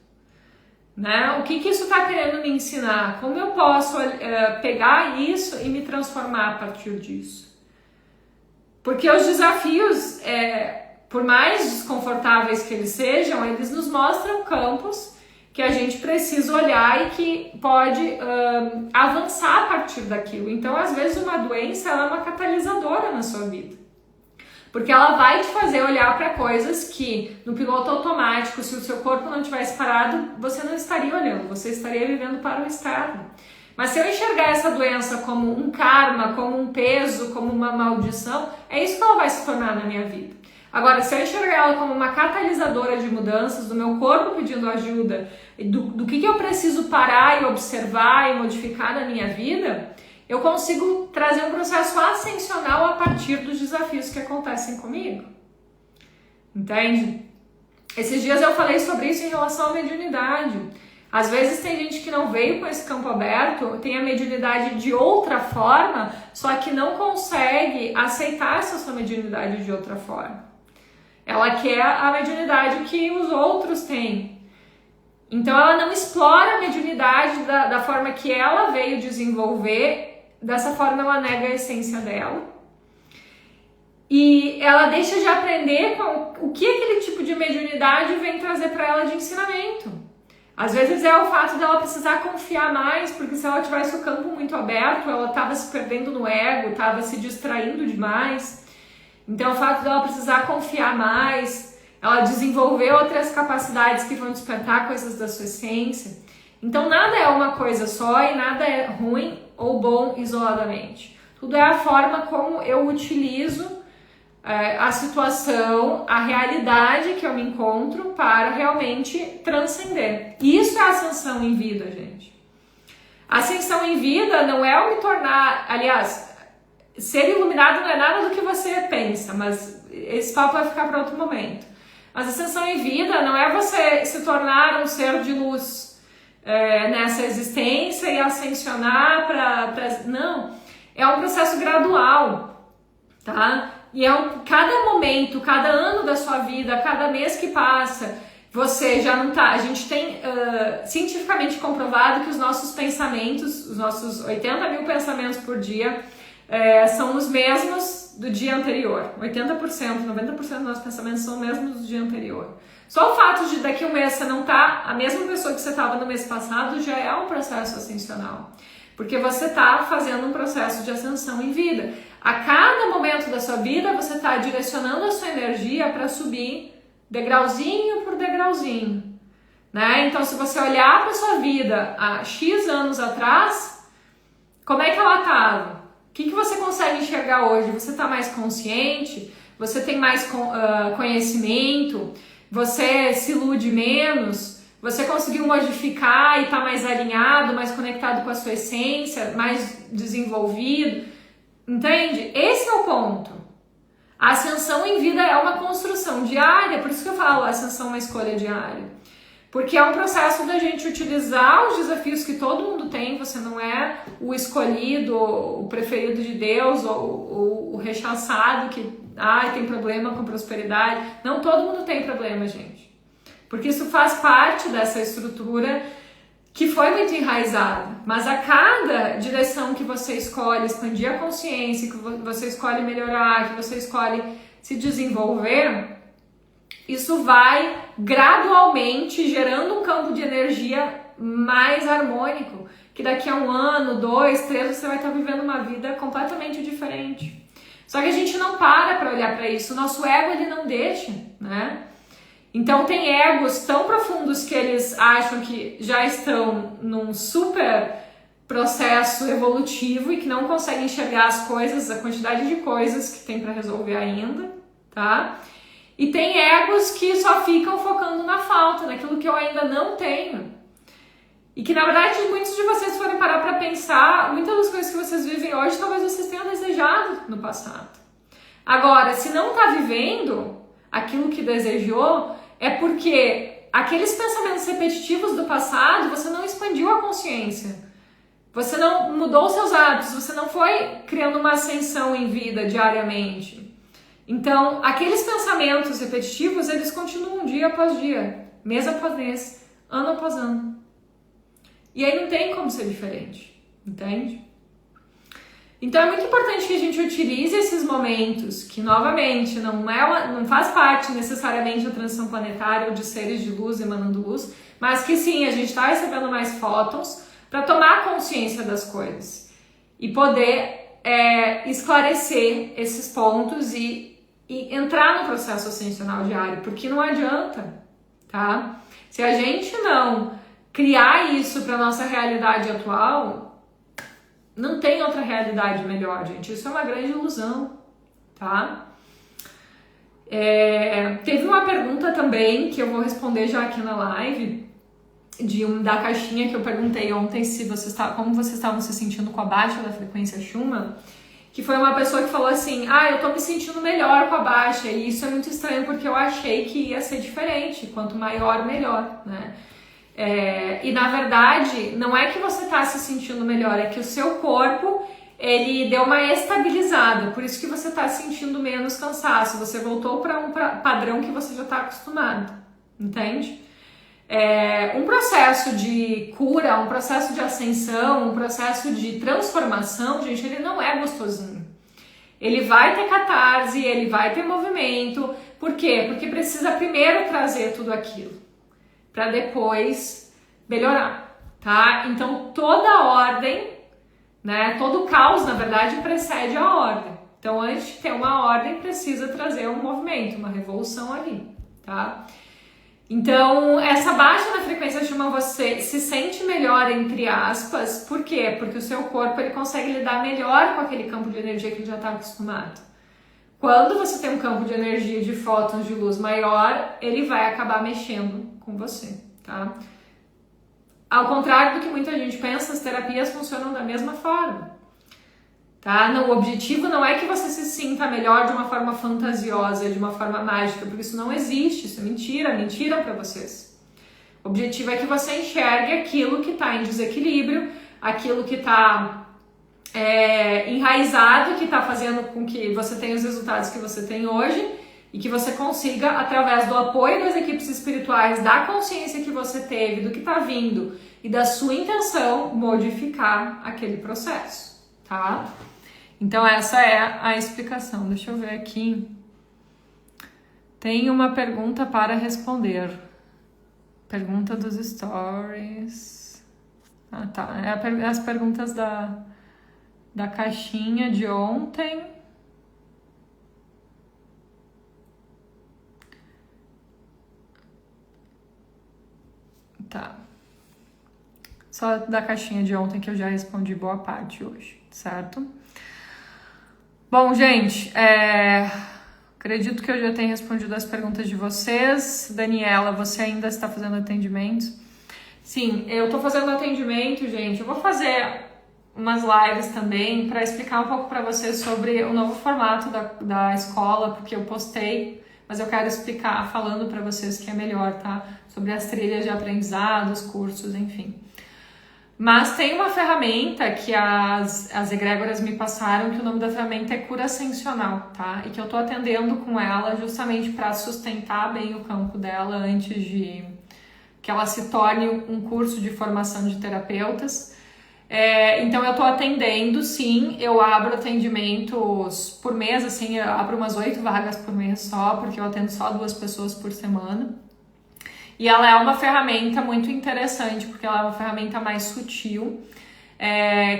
Né? O que isso está querendo me ensinar? Como eu posso pegar isso e me transformar a partir disso? Porque os desafios, por mais desconfortáveis que eles sejam, eles nos mostram campos que a gente precisa olhar e que pode avançar a partir daquilo. Então, às vezes, uma doença ela é uma catalisadora na sua vida. Porque ela vai te fazer olhar para coisas que no piloto automático, se o seu corpo não tivesse parado, você não estaria olhando, você estaria vivendo para o externo. Mas se eu enxergar essa doença como um karma, como um peso, como uma maldição, é isso que ela vai se tornar na minha vida. Agora, se eu enxergar ela como uma catalisadora de mudanças, do meu corpo pedindo ajuda, do que eu preciso parar e observar e modificar na minha vida, eu consigo trazer um processo ascensional a partir dos desafios que acontecem comigo. Entende? Esses dias eu falei sobre isso em relação à mediunidade. Às vezes tem gente que não veio com esse campo aberto, tem a mediunidade de outra forma, só que não consegue aceitar essa sua mediunidade de outra forma. Ela quer a mediunidade que os outros têm. Então ela não explora a mediunidade da forma que ela veio desenvolver. Dessa forma ela nega a essência dela e ela deixa de aprender com o que aquele tipo de mediunidade vem trazer para ela de ensinamento. Às vezes é o fato dela precisar confiar mais, porque se ela tivesse o campo muito aberto, ela estava se perdendo no ego, estava se distraindo demais. Então o fato dela precisar confiar mais, ela desenvolver outras capacidades que vão despertar coisas da sua essência. Então nada é uma coisa só e nada é ruim ou bom isoladamente. Tudo é a forma como eu utilizo a situação, a realidade que eu me encontro para realmente transcender. Isso é ascensão em vida, gente. Ascensão em vida não é eu me tornar, aliás, ser iluminado não é nada do que você pensa, mas esse papo vai ficar para outro momento. Mas ascensão em vida não é você se tornar um ser de luz nessa existência e ascensionar para... Não, é um processo gradual, tá? E cada momento, cada ano da sua vida, cada mês que passa, você já não tá... A gente tem cientificamente comprovado que os nossos pensamentos, os nossos 80 mil pensamentos por dia, são os mesmos do dia anterior. 80%, 90% dos nossos pensamentos são os mesmos do dia anterior. Só o fato de daqui a um mês você não tá a mesma pessoa que você estava no mês passado já é um processo ascensional. Porque você está fazendo um processo de ascensão em vida. A cada momento da sua vida, você está direcionando a sua energia para subir degrauzinho por degrauzinho. Né? Então, se você olhar para a sua vida há X anos atrás, como é que ela estava? O que você consegue enxergar hoje? Você está mais consciente? Você tem mais conhecimento? Você se ilude menos? Você conseguiu modificar e está mais alinhado, mais conectado com a sua essência, mais desenvolvido? Entende? Esse é o ponto. A ascensão em vida é uma construção diária, por isso que eu falo, a ascensão é uma escolha diária. Porque é um processo da gente utilizar os desafios que todo mundo tem, você não é o escolhido, o preferido de Deus, ou o rechaçado que tem problema com prosperidade. Não, todo mundo tem problema, gente. Porque isso faz parte dessa estrutura que foi muito enraizada. Mas a cada direção que você escolhe expandir a consciência, que você escolhe melhorar, que você escolhe se desenvolver, isso vai gradualmente gerando um campo de energia mais harmônico, que daqui a 1 ano, 2, 3, você vai estar vivendo uma vida completamente diferente. Só que a gente não para olhar para isso, o nosso ego ele não deixa, né? Então tem egos tão profundos que eles acham que já estão num super processo evolutivo e que não conseguem enxergar as coisas, a quantidade de coisas que tem para resolver ainda, tá? E tem egos que só ficam focando na falta, naquilo que eu ainda não tenho. E que na verdade muitos de vocês forem parar para pensar, muitas das coisas que vocês vivem hoje talvez vocês tenham desejado no passado. Agora, se não está vivendo aquilo que desejou, é porque aqueles pensamentos repetitivos do passado, você não expandiu a consciência. Você não mudou seus hábitos, você não foi criando uma ascensão em vida diariamente. Então, aqueles pensamentos repetitivos, eles continuam dia após dia, mês após mês, ano após ano. E aí não tem como ser diferente, entende? Então é muito importante que a gente utilize esses momentos, que novamente não faz parte necessariamente da transição planetária ou de seres de luz emanando luz, mas que sim, a gente está recebendo mais fótons para tomar consciência das coisas e poder esclarecer esses pontos e entrar no processo ascensional diário, porque não adianta, tá? Se a gente não criar isso para nossa realidade atual, não tem outra realidade melhor, gente. Isso é uma grande ilusão, tá? Teve uma pergunta também que eu vou responder já aqui na live da caixinha que eu perguntei ontem como vocês estavam se sentindo com a baixa da frequência Schumann, que foi uma pessoa que falou assim, eu tô me sentindo melhor com a baixa, e isso é muito estranho porque eu achei que ia ser diferente, quanto maior, melhor, né? E na verdade, não é que você tá se sentindo melhor, é que o seu corpo, ele deu uma estabilizada, por isso que você tá sentindo menos cansaço, você voltou para um padrão que você já tá acostumado, entende? Um processo de cura, um processo de ascensão, um processo de transformação, gente, ele não é gostosinho. Ele vai ter catarse, ele vai ter movimento. Por quê? Porque precisa primeiro trazer tudo aquilo, para depois melhorar, tá? Então toda ordem, né, todo caos, na verdade, precede a ordem. Então antes de ter uma ordem, precisa trazer um movimento, uma revolução ali, tá? Então, essa baixa na frequência Schumann, você se sente melhor, entre aspas, por quê? Porque o seu corpo ele consegue lidar melhor com aquele campo de energia que ele já está acostumado. Quando você tem um campo de energia de fótons de luz maior, ele vai acabar mexendo com você, tá? Ao contrário do que muita gente pensa, as terapias funcionam da mesma forma. tá? Não, o objetivo não é que você se sinta melhor de uma forma fantasiosa, de uma forma mágica, porque isso não existe, isso é mentira, mentira para vocês. O objetivo é que você enxergue aquilo que está em desequilíbrio, aquilo que está enraizado, que está fazendo com que você tenha os resultados que você tem hoje e que você consiga, através do apoio das equipes espirituais, da consciência que você teve, do que está vindo e da sua intenção, modificar aquele processo, tá? Então essa é a explicação. Deixa eu ver aqui. Tem uma pergunta para responder. Pergunta dos stories. Ah, tá. É as perguntas da caixinha de ontem. Tá. Só da caixinha de ontem que eu já respondi boa parte hoje, certo? Bom, gente, acredito que eu já tenha respondido as perguntas de vocês. Daniela, você ainda está fazendo atendimento? Sim, eu tô fazendo atendimento, gente. Eu vou fazer umas lives também para explicar um pouco para vocês sobre o novo formato da escola, porque eu postei, mas eu quero explicar falando para vocês que é melhor, tá? Sobre as trilhas de aprendizado, os cursos, enfim. Mas tem uma ferramenta que as egrégoras me passaram, que o nome da ferramenta é cura ascensional, tá? E que eu tô atendendo com ela justamente para sustentar bem o campo dela antes de que ela se torne um curso de formação de terapeutas. Então eu tô atendendo, sim, eu abro atendimentos por mês, assim, eu abro umas 8 vagas por mês só, porque eu atendo só 2 pessoas por semana. E ela é uma ferramenta muito interessante, porque ela é uma ferramenta mais sutil,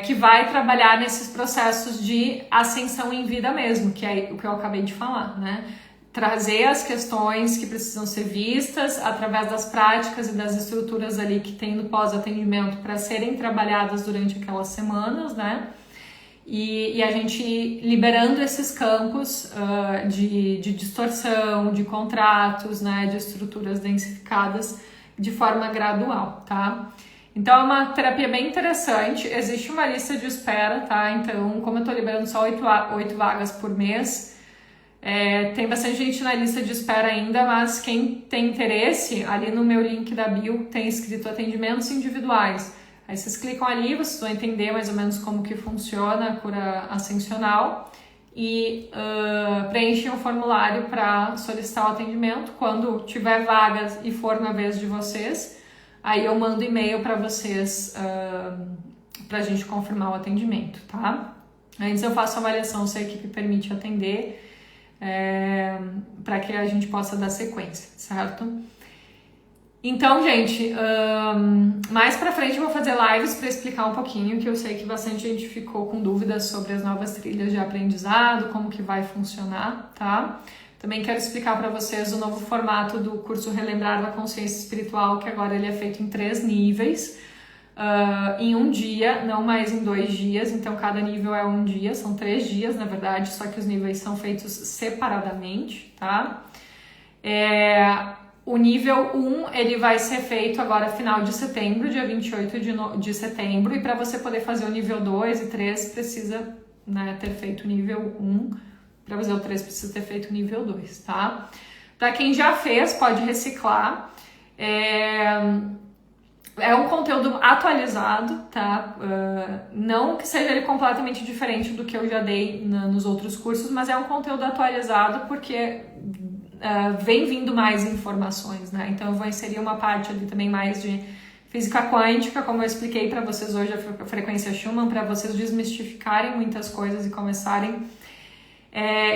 que vai trabalhar nesses processos de ascensão em vida mesmo, que é o que eu acabei de falar, né? Trazer as questões que precisam ser vistas através das práticas e das estruturas ali que tem no pós-atendimento para serem trabalhadas durante aquelas semanas, né? E a gente liberando esses campos de distorção, de contratos, né, de estruturas densificadas de forma gradual, tá? Então é uma terapia bem interessante, existe uma lista de espera, tá? Então, como eu tô liberando só 8 vagas por mês, tem bastante gente na lista de espera ainda, mas quem tem interesse, ali no meu link da bio tem escrito atendimentos individuais. Aí vocês clicam ali, vocês vão entender mais ou menos como que funciona a cura ascensional e preenchem um formulário para solicitar o atendimento. Quando tiver vagas e for na vez de vocês, aí eu mando e-mail para vocês para a gente confirmar o atendimento, tá? Antes eu faço a avaliação se a equipe permite atender, para que a gente possa dar sequência, certo? Então, gente, mais pra frente eu vou fazer lives para explicar um pouquinho, que eu sei que bastante gente ficou com dúvidas sobre as novas trilhas de aprendizado, como que vai funcionar, tá? Também quero explicar para vocês o novo formato do curso Relembrar da Consciência Espiritual, que agora ele é feito em 3 níveis, em um dia, não mais em 2 dias, então cada nível é um dia, são 3 dias, na verdade, só que os níveis são feitos separadamente, tá? O nível 1, ele vai ser feito agora final de setembro, dia 28 de setembro, e para você poder fazer o nível 2 e 3, precisa, né, ter feito o nível 1, para fazer o 3 precisa ter feito o nível 2, tá? Para quem já fez, pode reciclar, é um conteúdo atualizado, tá? Não que seja ele completamente diferente do que eu já dei nos outros cursos, mas é um conteúdo atualizado porque vem vindo mais informações, né? Então eu vou inserir uma parte ali também mais de física quântica, como eu expliquei para vocês hoje, a frequência Schumann, para vocês desmistificarem muitas coisas e começarem.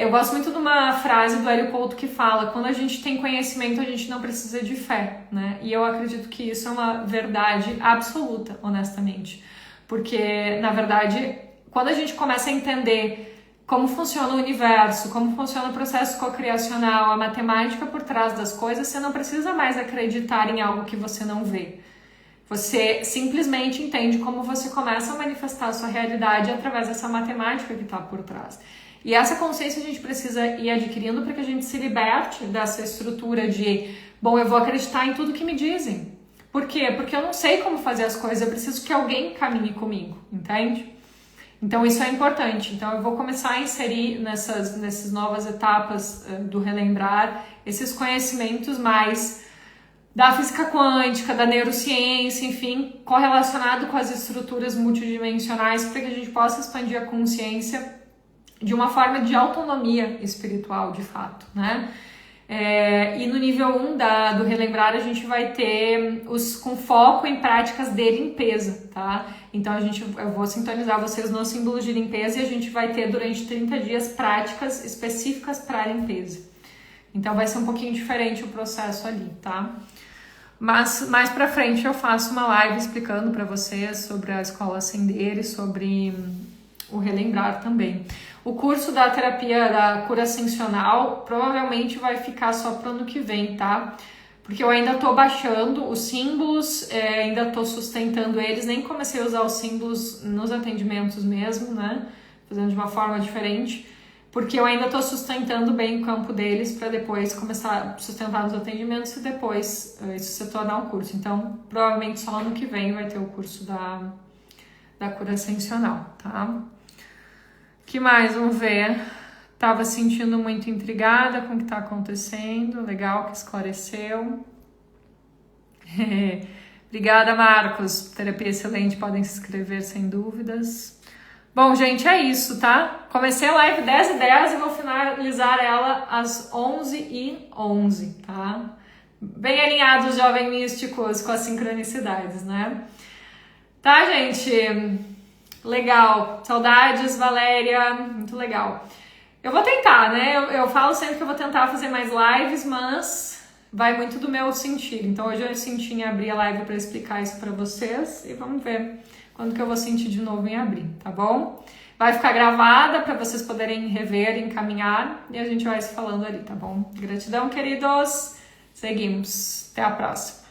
Eu gosto muito de uma frase do Hélio Couto que fala: quando a gente tem conhecimento, a gente não precisa de fé, né? E eu acredito que isso é uma verdade absoluta, honestamente. Porque, na verdade, quando a gente começa a entender como funciona o universo, como funciona o processo cocriacional, a matemática por trás das coisas, você não precisa mais acreditar em algo que você não vê. Você simplesmente entende como você começa a manifestar a sua realidade através dessa matemática que está por trás. E essa consciência a gente precisa ir adquirindo para que a gente se liberte dessa estrutura de, bom, eu vou acreditar em tudo que me dizem. Por quê? Porque eu não sei como fazer as coisas, eu preciso que alguém caminhe comigo, entende? Então isso é importante. Então eu vou começar a inserir nessas novas etapas do relembrar esses conhecimentos mais da física quântica, da neurociência, enfim, correlacionado com as estruturas multidimensionais para que a gente possa expandir a consciência de uma forma de autonomia espiritual, de fato, né? E no nível 1 do relembrar a gente vai ter com foco em práticas de limpeza, tá? Então eu vou sintonizar vocês nos símbolos de limpeza e a gente vai ter durante 30 dias práticas específicas para limpeza. Então vai ser um pouquinho diferente o processo ali, tá? Mas mais pra frente eu faço uma live explicando para vocês sobre a escola Ascender e sobre o relembrar também. O curso da terapia da cura ascensional provavelmente vai ficar só para o ano que vem, tá? Porque eu ainda tô baixando os símbolos, ainda tô sustentando eles, nem comecei a usar os símbolos nos atendimentos mesmo, né? Fazendo de uma forma diferente, porque eu ainda tô sustentando bem o campo deles para depois começar a sustentar nos atendimentos e depois isso se tornar um curso. Então, provavelmente só ano que vem vai ter o curso da cura ascensional, tá? Que mais? Vamos ver. Tava sentindo muito intrigada com o que tá acontecendo. Legal que esclareceu. Obrigada, Marcos. Terapia excelente. Podem se inscrever sem dúvidas. Bom, gente, é isso, tá? Comecei a live 10h10 e vou finalizar ela às 11h11, tá? Bem alinhados, jovens místicos, com as sincronicidades, né? Tá, gente? Legal, saudades, Valéria, muito legal. Eu vou tentar, né? Eu falo sempre que eu vou tentar fazer mais lives, mas vai muito do meu sentir. Então hoje eu senti em abrir a live para explicar isso para vocês e vamos ver quando que eu vou sentir de novo em abrir, tá bom? Vai ficar gravada para vocês poderem rever, encaminhar e a gente vai se falando ali, tá bom? Gratidão, queridos. Seguimos. Até a próxima.